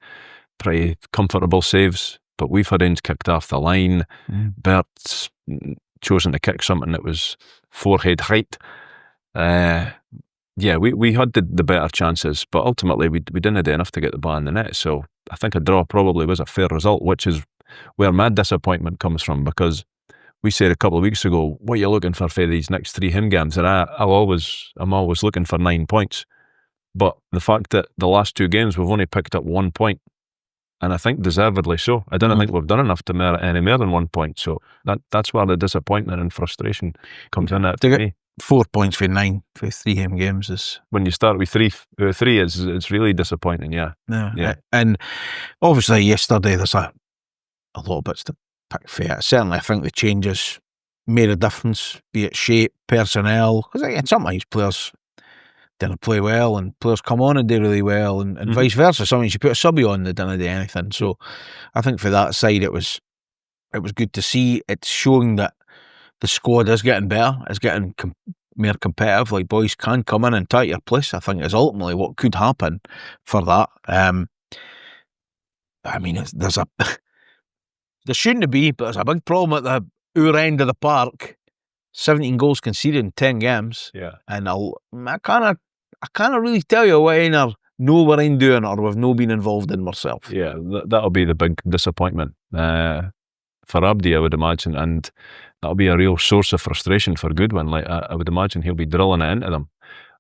Pretty comfortable saves. But we've had ends kicked off the line. Bert's chosen to kick something that was forehead height. We had the better chances, but ultimately we didn't do enough to get the ball in the net. So I think a draw probably was a fair result, which is where my disappointment comes from, because we said a couple of weeks ago, what are you looking for these next 3 home games? And I'm always looking for 9 points. But the fact that the last 2 games we've only picked up 1 point, and I think deservedly so. I don't think we've done enough to merit any more than 1 point. So that's where the disappointment and frustration comes in at me. 4 points for 9 for 3 home games is when you start with three, it's really disappointing. And obviously yesterday there's a lot of bits to pick for it. Certainly I think the changes made a difference, be it shape, personnel, because again sometimes players didn't play well and players come on and do really well, and vice versa. Sometimes you put a subby on that didn't do anything. So I think for that side it was good to see. It's showing that the squad is getting better, it's getting more competitive. Like, boys can come in and take your place, I think is ultimately what could happen for that. I mean, there shouldn't be, but there's a big problem at our end of the park. 17 goals conceded in 10 games. And I can't really tell you what either know we're in doing or we've no been involved in myself. That'll be the big disappointment for Abdi, I would imagine, and that'll be a real source of frustration for Goodwin. Like I would imagine he'll be drilling it into them,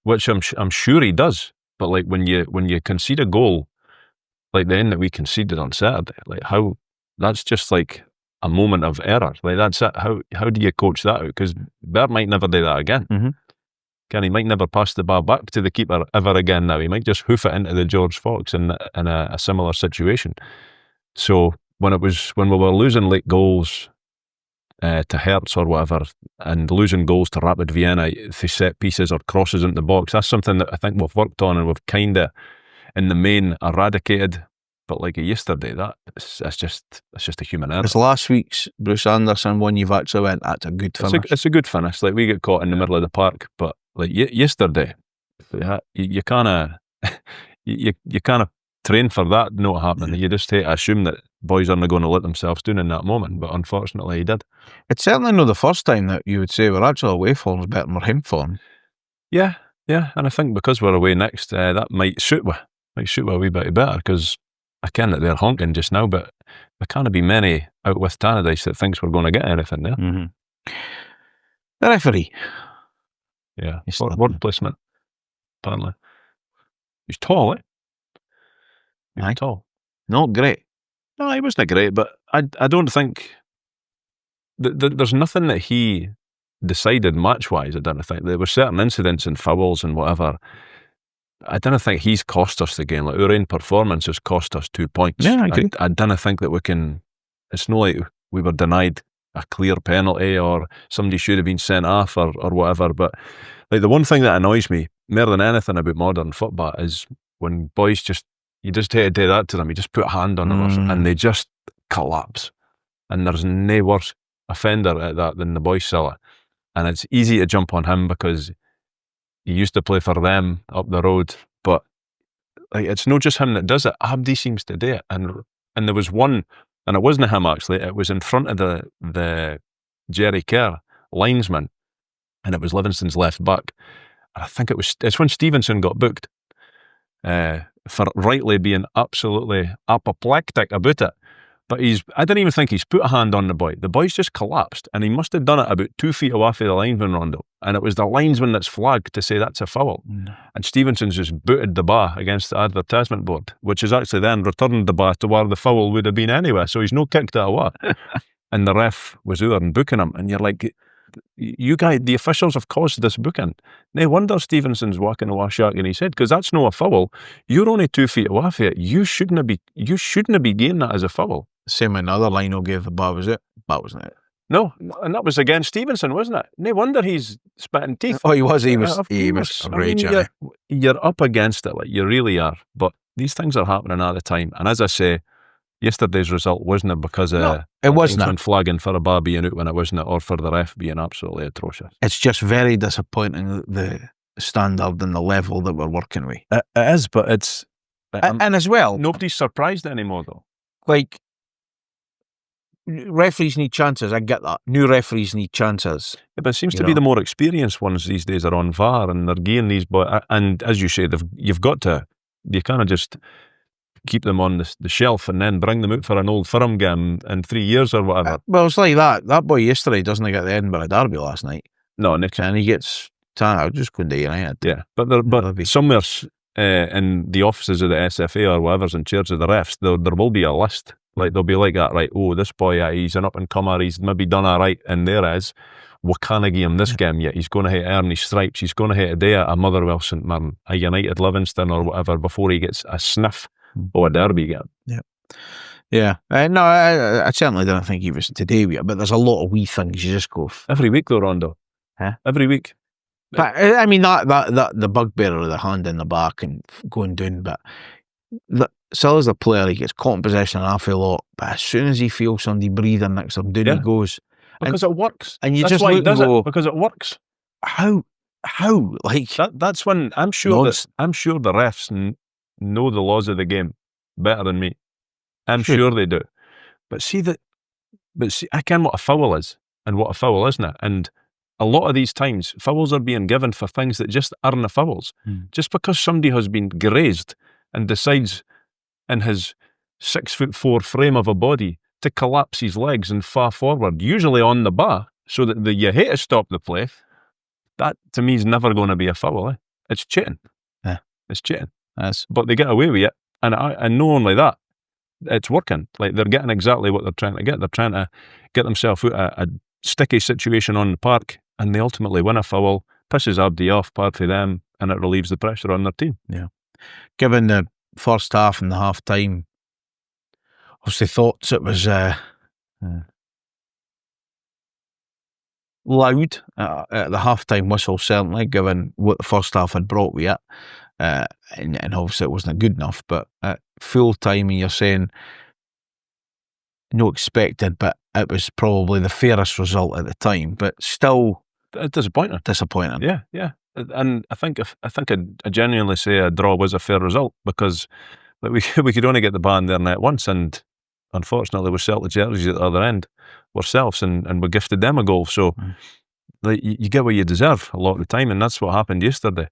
which I'm sure he does. But like when you concede a goal like the end that we conceded on Saturday, like how that's just like a moment of error. Like that's it. How do you coach that out? Because Bert might never do that again. He might never pass the ball back to the keeper ever again. Now he might just hoof it into the George Fox in a similar situation. So when we were losing late goals to Hertz or whatever, and losing goals to Rapid Vienna for set pieces or crosses into the box, that's something that I think we've worked on and we've kind of in the main eradicated. But like yesterday, it's just a human error. It's last week's Bruce Anderson one you've actually went, that's a good finish. It's a good finish. Like we get caught in the middle of the park, but like yesterday, you kind of train for that not happening. You just assume that boys aren't going to let themselves down in that moment, but unfortunately he did. It's certainly not the first time that you would say we're actually away form's better than we're home form. Yeah, and I think because we're away next, that might suit a wee bit better, because I ken that they're honking just now, but there can't be many out with Tannadice that thinks we're going to get anything there. The referee. Yeah, word placement, apparently. He's tall, He's tall. Not great. No, he wasn't great, but I don't think there's nothing that he decided match-wise. I don't think there were certain incidents and fouls and whatever. I don't think he's cost us the game. Like our own performance has cost us 2 points. Yeah, I agree. I don't think that we can. It's not like we were denied a clear penalty or somebody should have been sent off or whatever. But like the one thing that annoys me more than anything about modern football is when boys you just hate to do that to them. You just put a hand on them and they just collapse. And there's no worse offender at that than the boy Silla. and it's easy to jump on him because he used to play for them up the road, but like, it's not just him that does it. Abdi seems to do it, and there was one, and it wasn't him actually. It was in front of the Jerry Kerr linesman, and it was Livingston's left back. And I think it's when Stevenson got booked for rightly being absolutely apoplectic about it. But I didn't even think he's put a hand on the boy. The boy's just collapsed, and he must have done it about 2 feet away from the linesman, Rondo. And it was the linesman that's flagged to say that's a foul. And Stevenson's just booted the bar against the advertisement board, which has actually then returned the bar to where the foul would have been anyway. So he's no kicked it away. And the ref was there and booking him. And you're like, you guys, the officials have caused this booking. No wonder Stevenson's walking away shaking his head, because that's no a foul. You're only 2 feet away from it. You shouldn't be getting that as a foul. Same when another lino gave the bar, was it? That wasn't it. No, and that was against Stevenson, wasn't it? No wonder he's spitting teeth. Oh, he was a great guy. You're up against it, like you really are. But these things are happening all the time. And as I say, yesterday's result wasn't it because it wasn't flagging for a bar being out when it wasn't, or for the ref being absolutely atrocious. It's just very disappointing, the standard and the level that we're working with. It is, but it's and as well, nobody's surprised anymore though. Like, referees need chances. I get that. New referees need chances. Yeah, but it seems to be the more experienced ones these days are on VAR, and they're getting these boys. And as you say, you kind of just keep them on the shelf and then bring them out for an old firm game in 3 years or whatever. Well, it's like that. That boy yesterday doesn't get the Edinburgh Derby last night. No, Nick. And he gets I'll just go into United. Yeah, but somewhere in the offices of the SFA or whatever's in charge of the refs, there will be a list. Like, they'll be like that, right? Oh, this boy, he's an up-and-comer, he's maybe done all right, and there is, we can't give him this game yet. He's going to hit earn his stripes. He's going to hit a day at a Motherwell St Mirren, a United Livingston or whatever, before he gets a sniff of a derby game. Yeah. No, I certainly don't think he was today, but there's a lot of wee things you just go... Every week though, Rondo. Huh? Every week. But, I mean, that the bugbear of the hand in the back and going down, but... Still as a player, he gets caught in possession an awful lot, but as soon as he feels somebody breathing next to him, down he goes. Because it works. And you that's just why look he does and go, it, because it works. How? Like, that's when I'm sure the refs know the laws of the game better than me. I'm sure they do. But see, I ken what a foul is and what a foul isn't. And a lot of these times, fouls are being given for things that just aren't fouls. Just because somebody has been grazed and decides in his 6'4" frame of a body to collapse his legs and fall forward, usually on the bar, so that you hate to stop the play, that to me is never going to be a foul. It's cheating. Yeah. It's cheating. Yes. But they get away with it. And not only that, it's working. Like, they're getting exactly what they're trying to get. They're trying to get themselves out of a sticky situation on the park, and they ultimately win a foul, pisses Abdi off, part for them, and it relieves the pressure on their team. Yeah. Given the first half and the half time, obviously thoughts it was loud at the half time whistle, certainly, given what the first half had brought with it. And obviously it wasn't good enough, but at full time, you're saying no expected, but it was probably the fairest result at the time, but still disappointing. Yeah. And I think I genuinely say a draw was a fair result, because we could only get the ball in their net once, and unfortunately we sell the jerseys at the other end ourselves, and we gifted them a goal. So like, you get what you deserve a lot of the time, and that's what happened yesterday.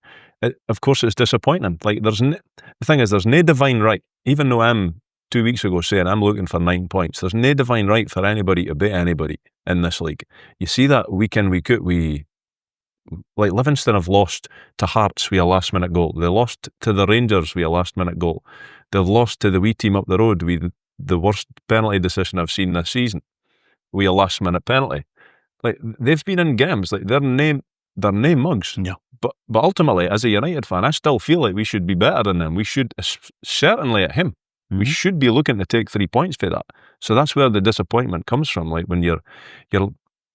Of course, it's disappointing. Like, the thing is, there's no divine right. Even though I'm 2 weeks ago saying I'm looking for 9 points, there's no divine right for anybody to beat anybody in this league. You see that week in, week out. Like, Livingston have lost to Hearts with a last-minute goal. They lost to the Rangers with a last-minute goal. They've lost to the wee team up the road with the worst penalty decision I've seen this season with a last-minute penalty. Like, they've been in games. Like, they're name mugs. Yeah. But ultimately, as a United fan, I still feel like we should be better than them. We should, certainly at him, we should be looking to take 3 points for that. So that's where the disappointment comes from. Like, when you're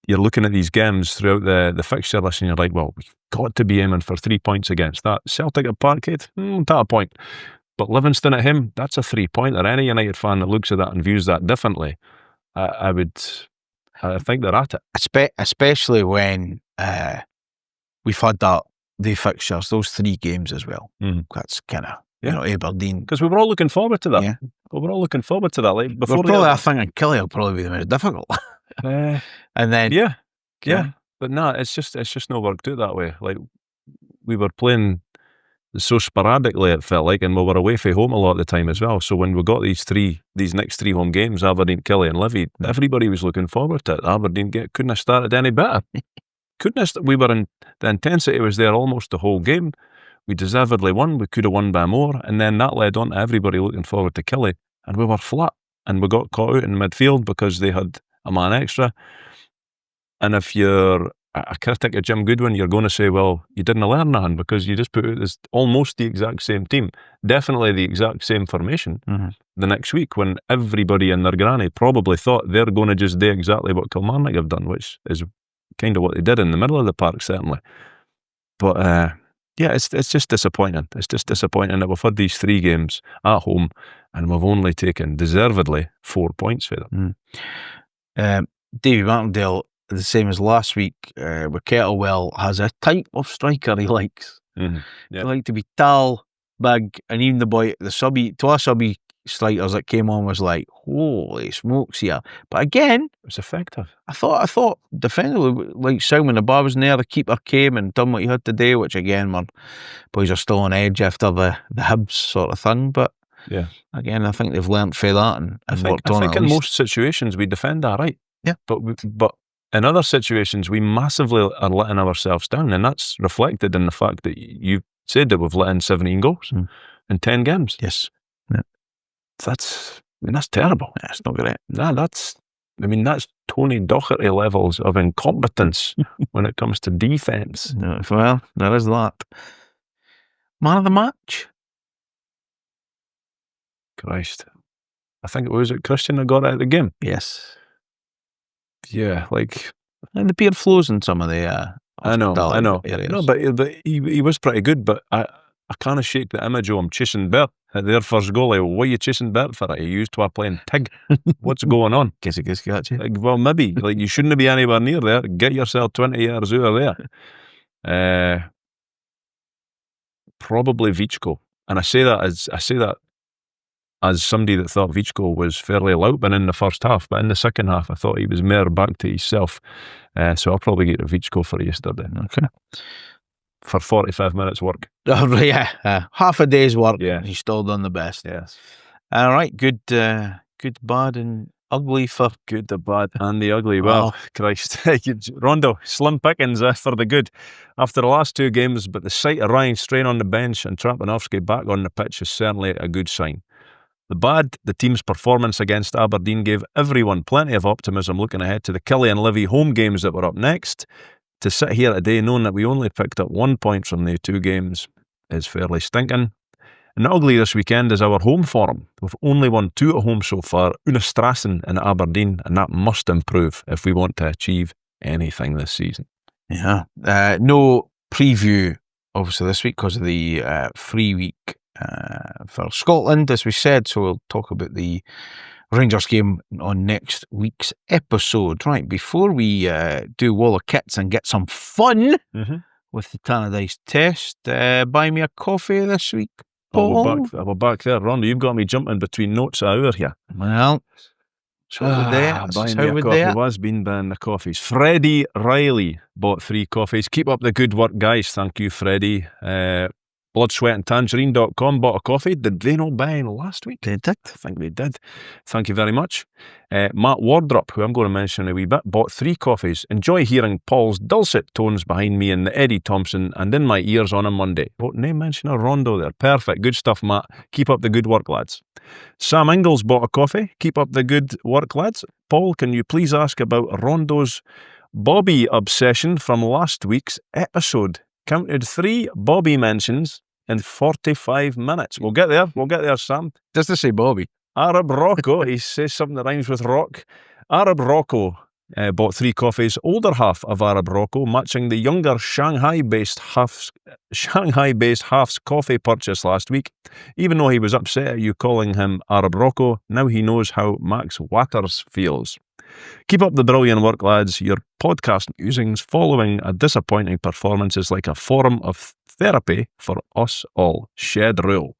looking at these games throughout the fixture list, and you're like, well, we've got to be aiming for 3 points against that. Celtic at Parkhead, that's a point. But Livingston at him, that's a 3-pointer. Any United fan that looks at that and views that differently, I think they're at it. Especially when we've had the fixtures, those 3 games as well. That's kind of, Aberdeen. Because we were all looking forward to that. Yeah. We were all looking forward to that. Like before, I think Killie will probably be the most difficult. And then yeah. But no, it's just not worked out that way. Like we were playing so sporadically, it felt like, and we were away from home a lot of the time as well. So when we got these next 3 home games, Aberdeen, Killie and Livy, everybody was looking forward to it. Aberdeen couldn't have started any better. We were in, the intensity was there almost the whole game. We deservedly won. We could have won by more. And then that led on to everybody looking forward to Killie. And we were flat. And we got caught out in midfield because they had a man extra. And if you're a critic of Jim Goodwin, you're going to say, well, you didn't learn nothing because you just put out this almost the exact same team. Definitely the exact same formation the next week when everybody and their granny probably thought they're going to just do exactly what Kilmarnock have done, which is kind of what they did in the middle of the park, certainly. But it's just disappointing. It's just disappointing that we've had these 3 games at home and we've only taken, deservedly, 4 points for them. Davy Martindale, the same as last week with Kettlewell, has a type of striker he likes. He like to be tall, big, and even the boy, the subby strikers that came on was like, holy smokes here. But again, it's effective. I thought defensively, like Simon, the bar was in there, the keeper came and done what he had to do, which again, my boys are still on edge after the Hibs sort of thing. But yeah, again, I think they've learnt from that and worked on it. I think in most situations we defend all right. Yeah. But in other situations we massively are letting ourselves down, and that's reflected in the fact that you said that we've let in 17 goals in 10 games. Yes. That's terrible. That's not great. That's Tony Docherty levels of incompetence when it comes to defence. No, well, there is that. Man of the match? Christ. I think it was Christian that got out of the game. Yes. Yeah, like... And the beer flows in some of the... I know. areas. No, but he was pretty good, but I can't shake the image of him chasing Bert at their first goal. Like, what are you chasing Bert for? He used to a playing pig. What's going on? Guess it gets got you. Like, well, maybe. Like, you shouldn't be anywhere near there. Get yourself 20 yards out of there. Probably Vichko. And I say that as somebody that thought Vichko was fairly louping in the first half, but in the second half I thought he was more back to himself. So I'll probably get a Vichko for yesterday. Okay. For 45 minutes work. Yeah, half a day's work. Yeah. He's still done the best. Yes. All right, good, bad and ugly for... Good, the bad and the ugly. Well, Christ. Rondo, slim pickings for the good after the last 2 games, but the sight of Ryan Strain on the bench and Trapanovsky back on the pitch is certainly a good sign. The bad, the team's performance against Aberdeen gave everyone plenty of optimism looking ahead to the Killie and Livy home games that were up next. To sit here today knowing that we only picked up 1 point from the 2 games is fairly stinking. And the ugly this weekend is our home form. We've only won 2 at home so far, Unastrassen and Aberdeen, and that must improve if we want to achieve anything this season. Yeah. No preview, obviously, this week because of the free week for Scotland, as we said, so we'll talk about the Rangers game on next week's episode. Right, before we do Wall of Kits and get some fun with the Tannadice Test, buy me a coffee this week, Paul. We're back there, Rondo. You've got me jumping between notes an hour here. Well, so was been buying the coffees. Freddie Riley bought 3 coffees. Keep up the good work, guys. Thank you, Freddie. Bloodsweatandtangerine.com bought a coffee. Did they not buy in last week? They did. I think they did. Thank you very much. Matt Wardrop, who I'm going to mention in a wee bit, bought 3 coffees. Enjoy hearing Paul's dulcet tones behind me and the Eddie Thompson and in my ears on a Monday. Oh, name mention a Rondo there. Perfect. Good stuff, Matt. Keep up the good work, lads. Sam Ingalls bought a coffee. Keep up the good work, lads. Paul, can you please ask about Rondo's Bobby obsession from last week's episode? Counted 3 Bobby mentions in 45 minutes. We'll get there, Sam. Just to say Bobby. Arab Rocco, he says something that rhymes with rock. Arab Rocco Bought 3 coffees, older half of Arab Rocco, matching the younger Shanghai-based half's coffee purchase last week. Even though he was upset at you calling him Arab Rocco, now he knows how Max Waters feels. Keep up the brilliant work, lads. Your podcast musings following a disappointing performance is like a form of therapy for us all. Shed rule.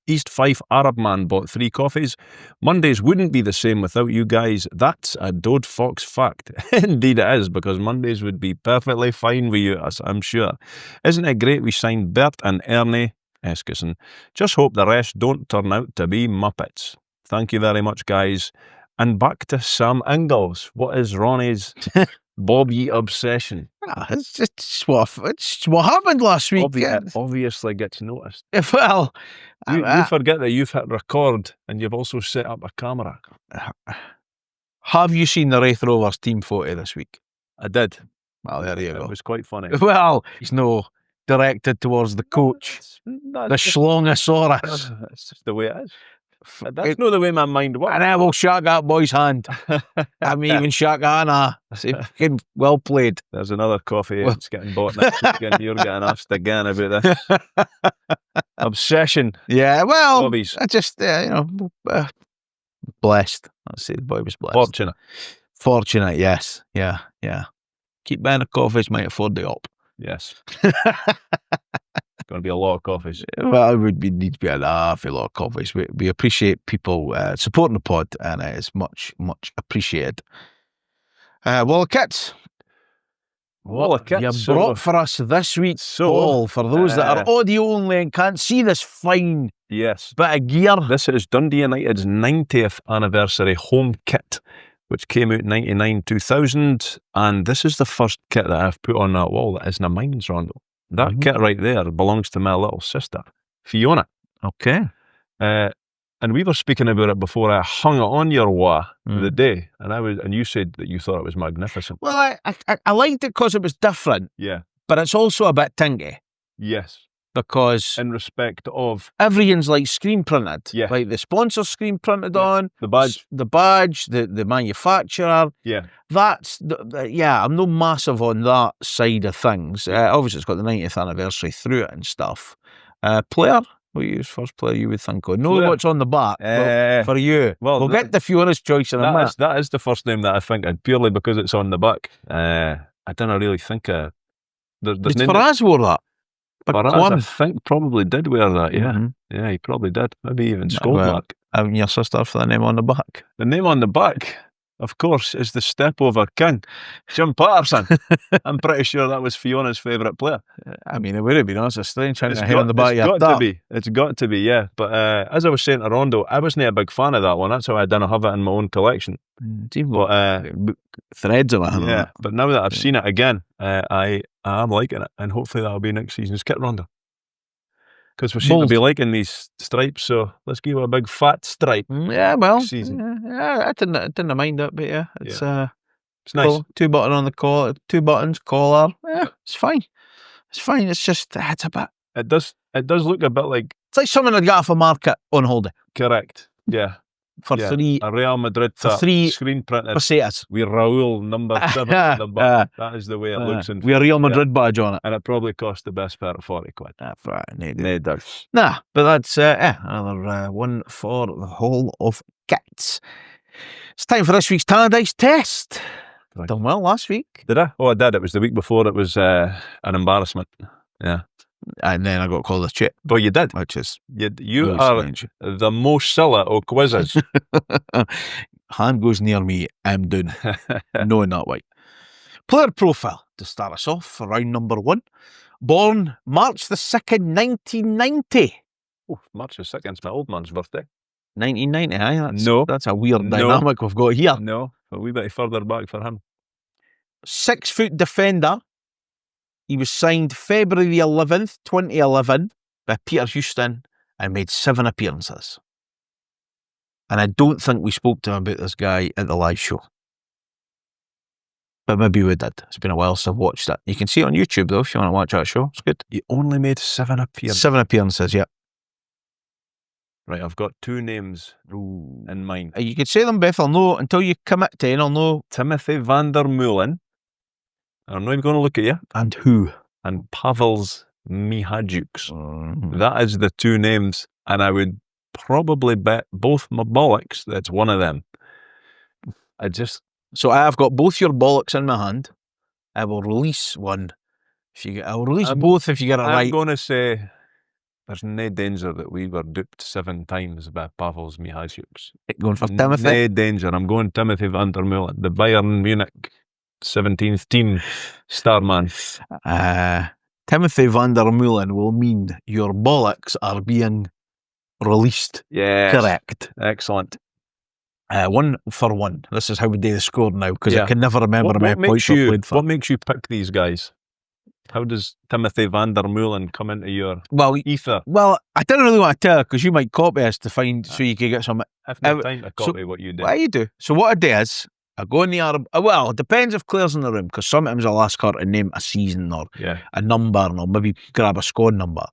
East Fife Arab man bought 3 coffees. Mondays wouldn't be the same without you guys. That's a Dode Fox fact. Indeed it is, because Mondays would be perfectly fine with you, I'm sure. Isn't it great we signed Bert and Ernie Eskison? Just hope the rest don't turn out to be Muppets. Thank you very much, guys. And back to Sam Ingalls. What is Ronnie's Bobby obsession? It's what happened last week. It obviously gets noticed. Well, You forget that you've hit record and you've also set up a camera. have you seen the Wraith Rovers team photo this week? I did. Well, there you go. It was quite funny. Well, it's no directed towards the coach, the Schlongosaurus. It's just the way it is. That's not the way my mind works. And I will shake that boy's hand. I mean, even shake Anna. Well played. There's another coffee that's getting bought next week and you're getting asked again about this. Obsession. Yeah, well, Hobbies. I just, blessed. Let's say the boy was blessed. Fortunate, yes. Yeah. Keep buying the coffees, might afford the op. Yes. Going to be a lot of coffees. Well, it would need to be an awful lot of coffees. We appreciate people supporting the pod, and it is much, much appreciated. Well, kits. What you brought for us this week, Paul, for those that are audio only and can't see this fine bit of gear. This is Dundee United's 90th anniversary home kit, which came out in 99-2000, and this is the first kit that I've put on that wall that isn't a mine's, Rondo. That kit right there belongs to my little sister, Fiona. Okay. And we were speaking about it before I hung it on your wall the day, and you said that you thought it was magnificent. Well, I liked it because it was different. Yeah. But it's also a bit tinky. Yes. Because in respect of everything's like screen printed. Yeah. Like the sponsor screen printed on. The badge. The manufacturer. Yeah. I'm no massive on that side of things. Obviously it's got the 90th anniversary through it and stuff. Player? What's first player you would think of? Know what's on the back for you. Well, we'll get to Fiona's choice in a minute. That is the first name that I think of, purely because it's on the back. I don't really think Did Faraz wore that? Faraz, I think, probably did wear that, yeah. Mm-hmm. Yeah, he probably did. Maybe even Skullback. Having your sister for the name on the back. The name on the back, of course, is the Stepover King, Jim Patterson. I'm pretty sure that was Fiona's favourite player. I mean, it would have been. That's a strange thing to hear on the back. It's got to be, yeah. But as I was saying to Rondo, I wasn't a big fan of that one. That's why I didn't have it in my own collection. Threads of it. Yeah, but now that I've seen it again, I am liking it, and hopefully that'll be next season's kit, Rondo. Because we seem to be liking these stripes, so let's give it a big fat stripe. Yeah, well, I didn't mind it, but yeah, it's nice. 2 buttons on the collar, 2 buttons, collar. Yeah, it's fine. It's fine. It's just it's a bit. It does look a bit like it's like something I'd got off a market on holiday. Correct. Yeah. For 3 a Real Madrid top, 3 screen printed pesetas. We Raul number 7 on the back. That is the way it looks. We a Real Madrid badge on it. And it probably cost the best part of 40 quid. That's right. No does. Nah, but that's another one for the whole of kits. It's time for this week's Tannadice Test. Right. Done well last week. Did I? Oh, I did. It was the week before. It was an embarrassment. Yeah. And then I got called a chip. Well, you did. Which is you really are strange. The most silly of quizzes. Hand goes near me, I'm down. Knowing that way. Player profile to start us off for round number 1. Born March the 2nd, 1990. Oh, March the 2nd is my old man's birthday. 1990, aye? No. That's a weird dynamic we've got here. No, a wee bit further back for him. 6-foot defender. He was signed February the 11th, 2011 by Peter Houston and made 7 appearances. And I don't think we spoke to him about this guy at the live show. But maybe we did. It's been a while since I've watched it. You can see it on YouTube though if you want to watch that show. It's good. He only made 7 appearances. 7 appearances, yeah. Right, I've got two names in mind. You could say them both or no until you commit to it. I'll know. Timothy van der Meulen. I'm not even going to look at you. And who? And Pavels Mihajuks. Mm. That is the two names, and I would probably bet both my bollocks that's one of them. So I've got both your bollocks in my hand. I will release one. I'll release both if you get it I'm right. going to say there's no danger that we were duped 7 times by Pavels Mihajuks. Going for Timothy? No danger. I'm going Timothy van der Meulen, the Bayern Munich 17th team star man. Timothy van der Meulen will mean your bollocks are being released. Yes. Correct. Excellent. 1 for 1. This is how we do the score now, because Yeah. I can never remember how many points I played for. What makes you pick these guys? How does Timothy van der Meulen come into your ether? Well, I didn't really want to tell, because you might copy us to find, so you could get some. I've no time to copy what you did. What you do? So what I do is, I go in the well, it depends if Claire's in the room, because sometimes I'll ask her to name a season or a number, and I'll maybe grab a squad number.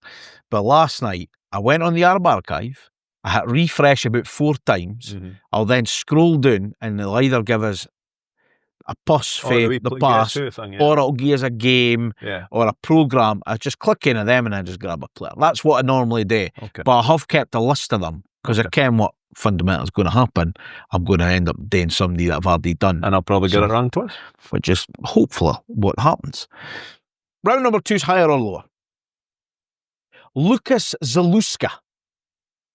But last night, I went on the Arab archive, I hit refresh about 4 times, I'll then scroll down, and they'll either give us a puss for the pass, or it'll give us a game, or a programme. I just click into them and I just grab a player. That's what I normally do. Okay. But I have kept a list of them, because I ken what fundamental is going to happen. I'm going to end up doing somebody that I've already done. And I'll probably get it wrong twice. Which is hopefully what happens. Round number 2 is higher or lower. Lucas Zaluska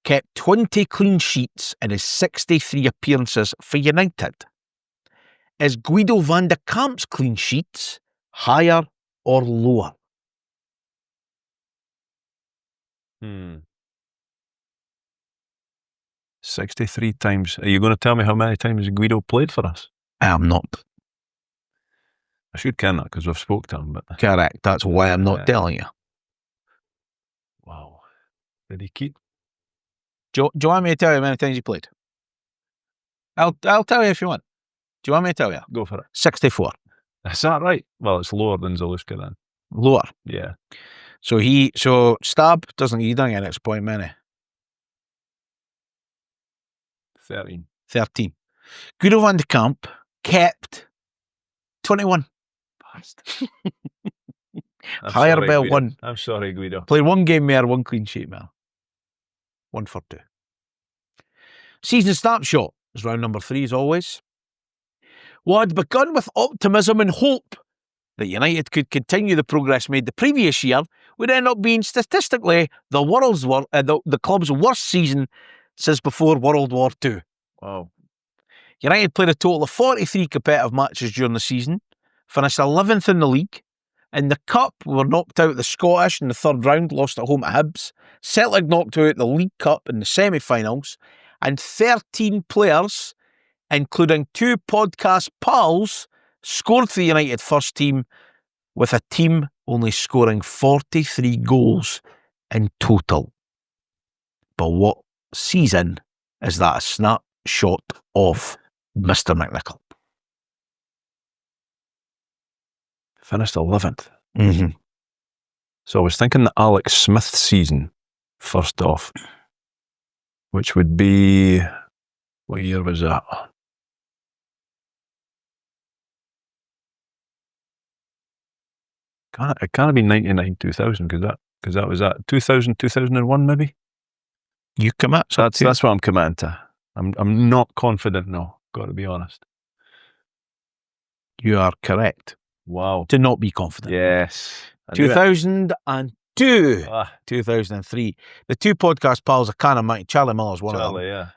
kept 20 clean sheets in his 63 appearances for United. Is Guido van de Kamp's clean sheets higher or lower? 63 times. Are you going to tell me how many times Guido played for us? I am not. I should ken that because we've spoke to him. But correct. That's why I'm not telling you. Wow. Did he keep? Do you want me to tell you how many times he played? I'll tell you if you want. Do you want me to tell you? Go for it. 64. Is that right? Well, it's lower than Zaluska then. Lower. Yeah. So Stab doesn't get an extra point, many. 13. Guido van de Kamp kept 21. Higher sorry, by Guido. 1. I'm sorry, Guido. Played 1 game more, 1 clean sheet more. 1 for 2. Season snapshot is round number 3 as always. What had begun with optimism and hope that United could continue the progress made the previous year would end up being statistically the club's worst season since before World War II. Wow. United played a total of 43 competitive matches during the season, finished 11th in the league. In the Cup, we were knocked out the Scottish in the 3rd round, lost at home at Hibs. Celtic knocked out the League Cup in the semi-finals. And 13 players, including 2 podcast pals, scored for the United first team, with a team only scoring 43 goals in total. But what season is that a snapshot of, Mr. McNichol? Finished 11th. So I was thinking the Alex Smith season, first off, which would be, what year was that? It can't be 99, 2000, because that was at 2000, 2001 maybe? You commit? That's what I'm committing to. I'm not confident now, got to be honest. You are correct. Wow. To not be confident. Yes. 2002, 2003. The 2 podcast pals, I can't imagine. Charlie Miller's one of them. Yeah.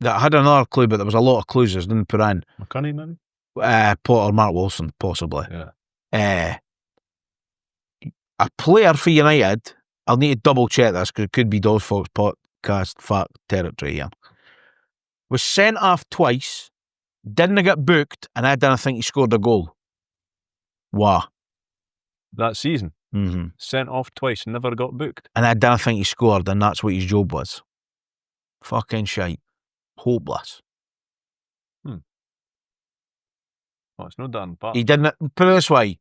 That had another clue, but there was a lot of clues I didn't put in. McConaughey, maybe? Or Mark Wilson, possibly. Yeah. A player for United, I'll need to double check this because it could be Dose Fox podcast fact territory here, was sent off twice, didn't get booked, and I didn't think he scored a goal. Wow. That season? Mm-hmm. Sent off twice, never got booked. And I didn't think he scored, and that's what his job was. Fucking shite. Hopeless. Well, it's no darn part. He didn't, put it this way,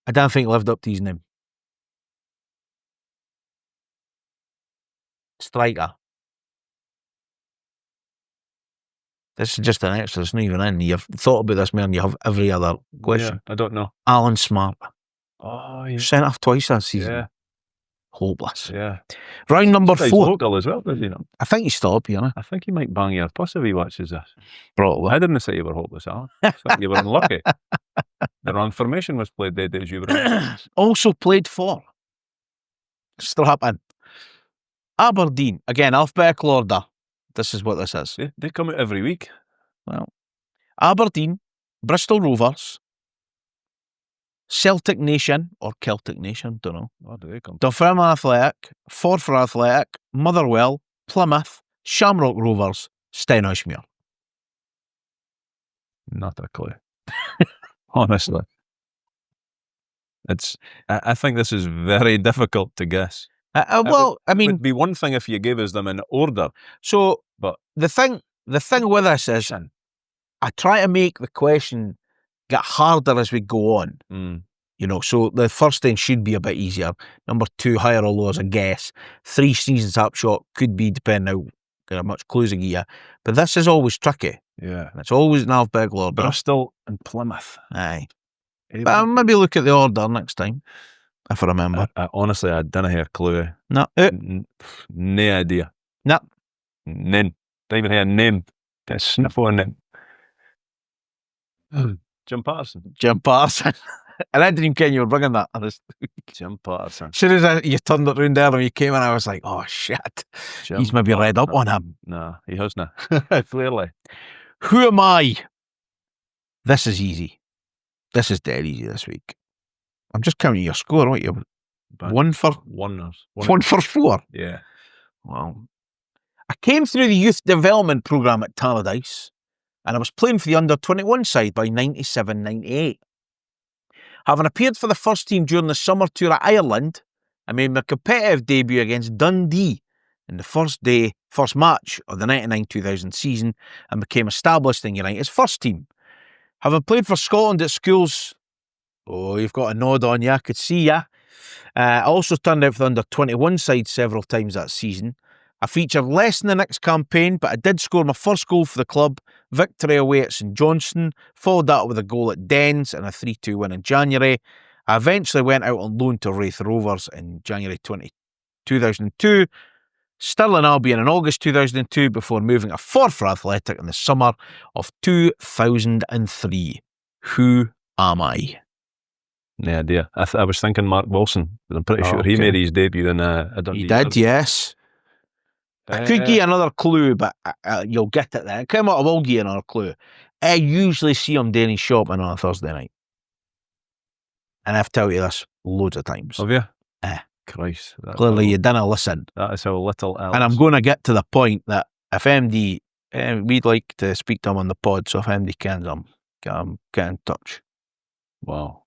I don't think he lived up to his name. Striker. This is just an extra. It's not even in. You've thought about this more than you have every other question. Yeah, I don't know. Alan Smart. Oh, yeah. Sent off twice that season. Yeah. Hopeless. Yeah. Round number He's 4. local as well, does he not? I think he's still up here. I think he might bang your puss if he watches this. Probably. I didn't say you were hopeless, Alan. I think you were unlucky. The wrong formation was played the days you were in. Also played for. Still happening. Aberdeen. Again, alphabetical order. This is what this is. They come out every week. Well, Aberdeen, Bristol Rovers, Celtic Nation or Celtic Nation, don't know. Where do they come? Dunfermline Athletic, Forfar Athletic, Motherwell, Plymouth, Shamrock Rovers, Stenhousemuir. Not a clue. Honestly. I think this is very difficult to guess. Well, I It mean, would be one thing if you gave us them in order, so but the thing with this is, I try to make the question get harder as we go on. You know, so the first thing should be a bit easier. Number 2, higher or lower as a guess. 3 seasons upshot could be depending how much clues I give you. But this is always tricky. yeah. And it's always in alphabetical order. Bristol and Plymouth. Aye. But I'll maybe look at the order next time, if I remember. Honestly, I didn't hear a clue. No. No idea. No. None. Don't even hear a name. Just sniff on it. Jim Patterson. Jim Patterson. And I didn't even care you were bringing that. Jim Patterson. As soon as you turned it round there and you came in, I was like, oh shit. Jim He's maybe read up on him. No, he hasn't. Clearly. Who am I? This is easy. This is dead easy this week. I'm just counting your score, aren't you? But 1 for 1 for 4. Yeah. Well, I came through the youth development programme at Tannadice and I was playing for the under-21 side by 97-98. Having appeared for the first team during the summer tour at Ireland, I made my competitive debut against Dundee in the first match of the 99-2000 season and became established in United's first team. Having played for Scotland at schools, oh, you've got a nod on you, I could see ya. I also turned out for the under-21 side several times that season. I featured less in the next campaign, but I did score my first goal for the club, victory away at St Johnstone, followed that with a goal at Dens and a 3-2 win in January. I eventually went out on loan to Raith Rovers in January 2002, Stirling Albion in August 2002 before moving to Forfar Athletic in the summer of 2003. Who am I? No idea. I was thinking Mark Wilson, but I'm pretty sure he made his debut in a Dundee. He did, yes. I could give you another clue, but you'll get it then. Come on, I will give you another clue. I usually see him doing his shopping on a Thursday night. And I've told you this loads of times. Have you? Christ. Clearly you didn't listen. That is how little else. And I'm going to get to the point that if MD, we'd like to speak to him on the pod, so if MD cans him, get in touch. Wow.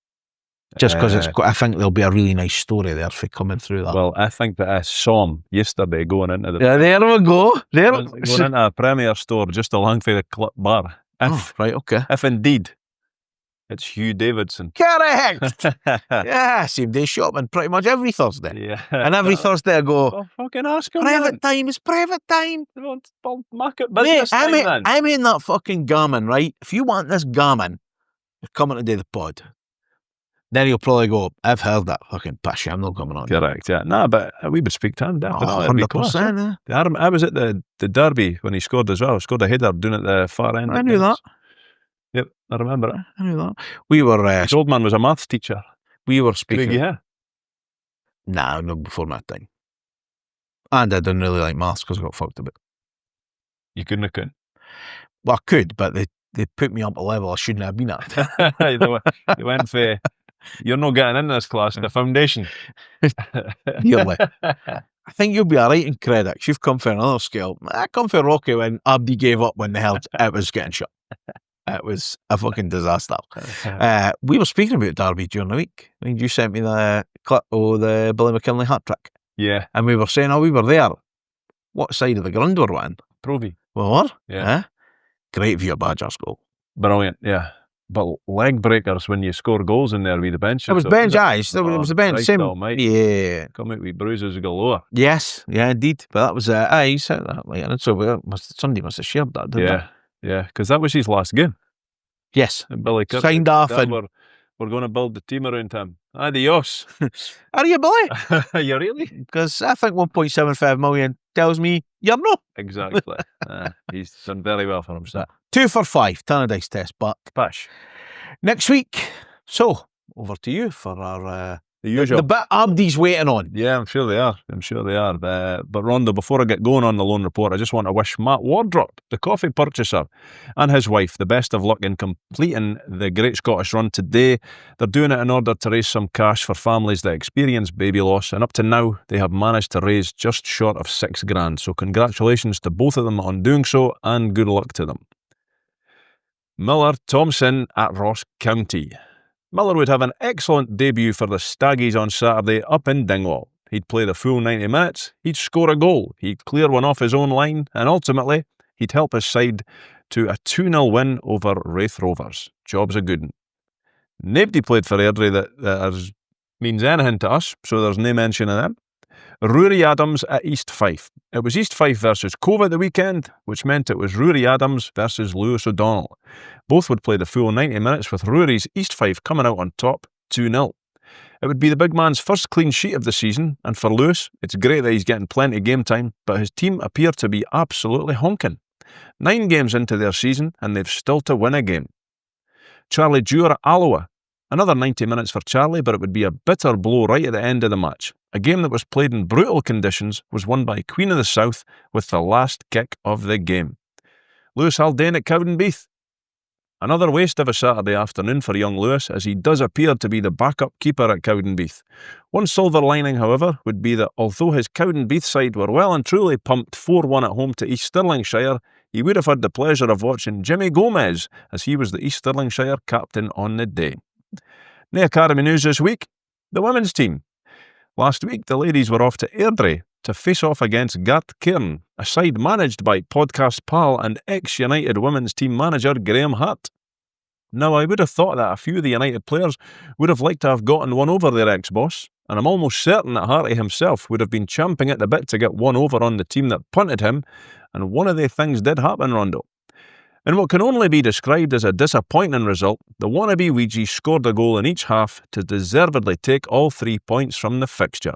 Just because I think there'll be a really nice story there for coming through that. Well, I think that I saw him yesterday going into the... Yeah, there we go. Going into a Premier store just along for the Clip Bar. Right, okay. If indeed it's Hugh Davidson. Correct! Yeah, same day shopping pretty much every Thursday. Yeah. And every Thursday I go, well, fucking ask him. private time is private time. Market Mate, business time then. I'm in that fucking gammon, right? If you want this gammon, you're coming to do the pod. Then he'll probably go, I've heard that fucking pish, I'm not coming on. Correct, yeah. Nah, but we would speak to him, definitely. 100%. I was at the derby when he scored as well. Scored a header doing it at the far end. I knew that. Yep, I remember it. I knew that. We were... His old man was a maths teacher. We were speaking... Yeah. Nah, no, before my time. And I didn't really like maths because I got fucked a bit. You couldn't have could. Well, I could, but they put me up a level I shouldn't have been at. They went for... You're not getting in this class, the foundation. Nearly. I think you'll be alright in credits. You've come for another scale. I come for Rocky when Abdi gave up when the hell it was getting shut. It was a fucking disaster. We were speaking about Derby during the week. I mean, you sent me the clip of the Billy McKinley hat trick. Yeah. And we were saying, we were there. What side of the ground were we in? Provy. Well, what? Yeah. Great view of Badger's goal. Brilliant, yeah. But leg breakers when you score goals in there with the bench. It was bench, eyes. It was the bench. Same. Yeah. Come out with bruises galore. Yes, yeah, indeed. But that was, he said that. Like, and so Sunday must have shared that, didn't Yeah. Yeah, because that was his last game. Yes. And Billy Kirk Signed off and... we're going to build the team around him. Adios. Are you, Billy? Are you really? Because I think 1.75 million tells me you're no. Exactly. He's done very well for himself. 2 for 5, Tannadice Test, but Pish. next week. So, over to you for our... The usual. The bit Abdi's waiting on. Yeah, I'm sure they are. But Rondo, before I get going on the loan report, I just want to wish Matt Wardrop, the coffee purchaser, and his wife the best of luck in completing the Great Scottish Run today. They're doing it in order to raise some cash for families that experience baby loss, and up to now, they have managed to raise just short of $6,000. So congratulations to both of them on doing so, and good luck to them. Miller Thompson at Ross County. Miller would have an excellent debut for the Staggies on Saturday up in Dingwall. He'd play the full 90 minutes, he'd score a goal, he'd clear one off his own line, and ultimately, he'd help his side to a 2-0 win over Wraith Rovers. Job's a good one. Nobody played for Airdrie that means anything to us, so there's no mention of them. Rory Adams at East Fife. It was East Fife versus Cove at the weekend, which meant it was Rory Adams versus Lewis O'Donnell. Both would play the full 90 minutes, with Rory's East Fife coming out on top 2-0. It would be the big man's first clean sheet of the season, and for Lewis, it's great that he's getting plenty game time, but his team appear to be absolutely honking. 9 games into their season, and they've still to win a game. Charlie Dewar at Alloa. Another 90 minutes for Charlie, but it would be a bitter blow right at the end of the match. A game that was played in brutal conditions was won by Queen of the South with the last kick of the game. Lewis Haldane at Cowdenbeath. Another waste of a Saturday afternoon for young Lewis, as he does appear to be the backup keeper at Cowdenbeath. One silver lining, however, would be that although his Cowdenbeath side were well and truly pumped 4-1 at home to East Stirlingshire, he would have had the pleasure of watching Jimmy Gomez, as he was the East Stirlingshire captain on the day. The Academy news this week, the women's team. Last week, the ladies were off to Airdrie to face off against Garth Cairn, a side managed by podcast pal and ex-United women's team manager Graham Hart. Now, I would have thought that a few of the United players would have liked to have gotten one over their ex-boss, and I'm almost certain that Harty himself would have been champing at the bit to get one over on the team that punted him, and one of the things did happen, Rondo. In what can only be described as a disappointing result, the wannabe Ouija scored a goal in each half to deservedly take all 3 points from the fixture.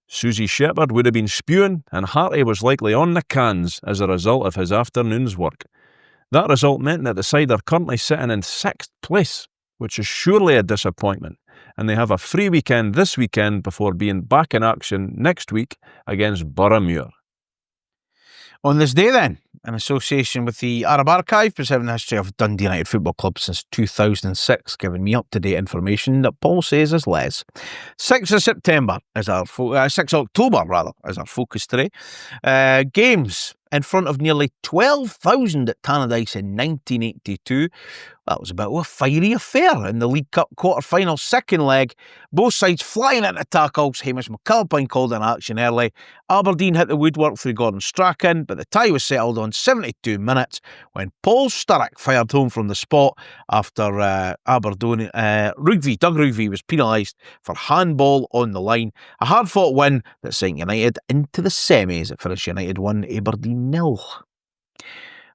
Susie Shepherd would have been spewing, and Harty was likely on the cans as a result of his afternoon's work. That result meant that the side are currently sitting in 6th place, which is surely a disappointment, and they have a free weekend this weekend before being back in action next week against Boroughmuir. On this day then, in association with the Arab Archive, preserving the history of Dundee United Football Club since 2006, giving me up-to-date information that Paul says is Les. 6th of September is our 6th of October rather is our focus today. Games in front of nearly 12,000 at Tannadice in 1982. That was a bit of a fiery affair in the League Cup quarter-final second leg. Both sides flying into tackles. Hamish McAlpine called in action early. Aberdeen hit the woodwork through Gordon Strachan, but the tie was settled on 72 minutes when Paul Sturrock fired home from the spot after Aberdeen. Doug Rugby was penalised for handball on the line. A hard-fought win that sent United into the semis. It finished United 1, Aberdeen 0.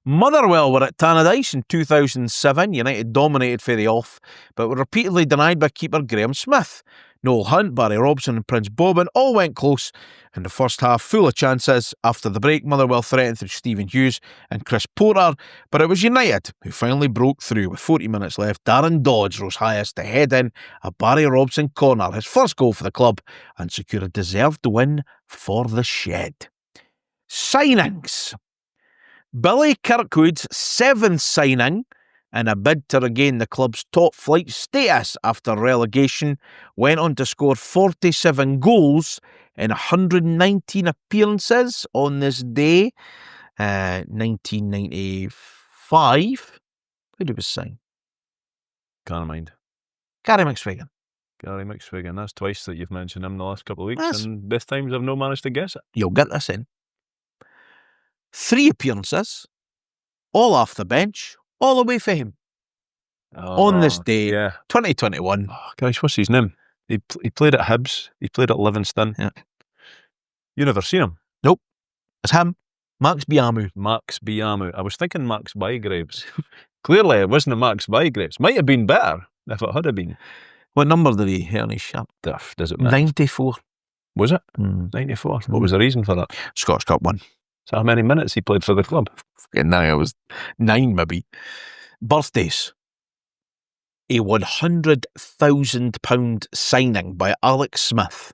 Motherwell were at Tannadice in 2007. United dominated for the off, but were repeatedly denied by keeper Graham Smith. Noel Hunt, Barry Robson and Prince Bobbin all went close in the first half, full of chances. After the break, Motherwell threatened through Stephen Hughes and Chris Porter, but it was United who finally broke through. With 40 minutes left, Darren Dodds rose highest to head in a Barry Robson corner, his first goal for the club, and secure a deserved win for the Shed. Signings. Billy Kirkwood's 7th signing in a bid to regain the club's top flight status after relegation went on to score 47 goals in 119 appearances on this day, 1995. Who did we sign? Can't mind. Gary McSwigan. Gary McSwigan. That's twice that you've mentioned him the last couple of weeks, and both times I've no managed to guess it. You'll get this in. 3 appearances, all off the bench, all away for him. On this day, 2021. Oh, gosh, what's his name? He played at Hibs. He played at Livingston. Yeah. You never seen him? Nope. It's him. Max Biamu. Max Biamu. I was thinking Max Bygraves. Clearly, it wasn't a Max Bygraves. Might have been better if it had been. What number did he hit on his shirt? Does it matter? 94. Was it? 94. What was the reason for that? Scottish Cup one. So how many minutes he played for the club? No, it was 9 maybe. Birthdays. A £100,000 signing by Alex Smith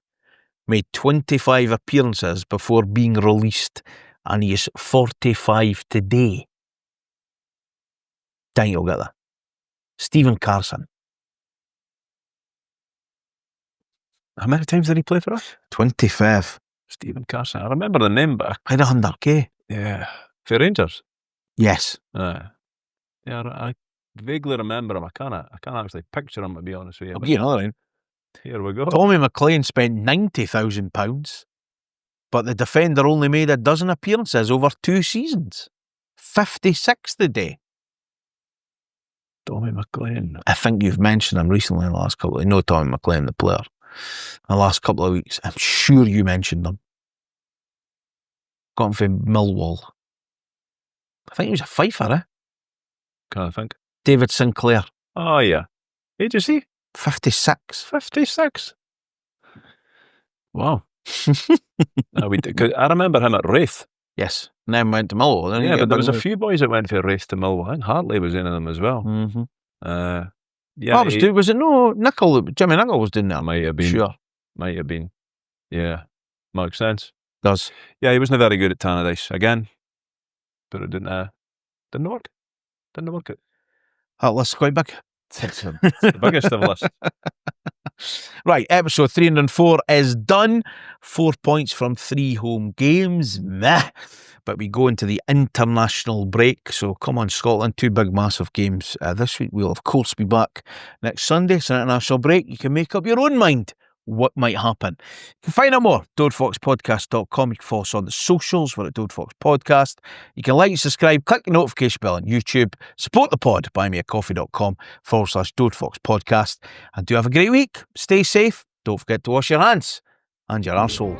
made 25 appearances before being released, and he is 45 today. Think you'll get that. Stephen Carson. How many times did he play for us? 25. Stephen Carson. I remember the name, but Played 100k. yeah. For Rangers? Yes. Yeah, I vaguely remember him. I can't actually picture him, to be honest with you. I'll but give you another one. here we go. Tommy McLean spent £90,000, but the defender only made a dozen appearances over 2 seasons. 56 today. Tommy McLean. I think you've mentioned him recently in the last couple of... No, Tommy McLean, the player. In the last couple of weeks. I'm sure you mentioned him. Got him from Millwall. I think he was a Fifer, eh? Can't think. David Sinclair. Oh, yeah. Age is he? 56. 56. Wow. I remember him at Wraith. Yes. And then went to Millwall. Then Yeah, but there was a few boys that went from Wraith to Millwall. I think Hartley was in them as well. Mm-hmm. Yeah, was it no Nicol? Jimmy Nicol was doing that. might have been. Sure. Might have been. Yeah. Makes sense. Does. Yeah, he wasn't very good at Tannadice again. But it didn't work. Didn't work out. That list's quite big. It's the biggest of lists. Right, episode 304 is done. 4 points from 3 home games. Meh. But we go into the international break. So come on, Scotland. 2 big, massive games this week. We'll, of course, be back next Sunday. It's an international break. You can make up your own mind what might happen. You can find out more, DodeFoxPodcast.com. You can follow us on the socials. We're at DodeFox Podcast. You can like, subscribe, click the notification bell on YouTube. Support the pod, buymeacoffee.com/DodeFox Podcast. And do have a great week. Stay safe. Don't forget to wash your hands and your arsehole.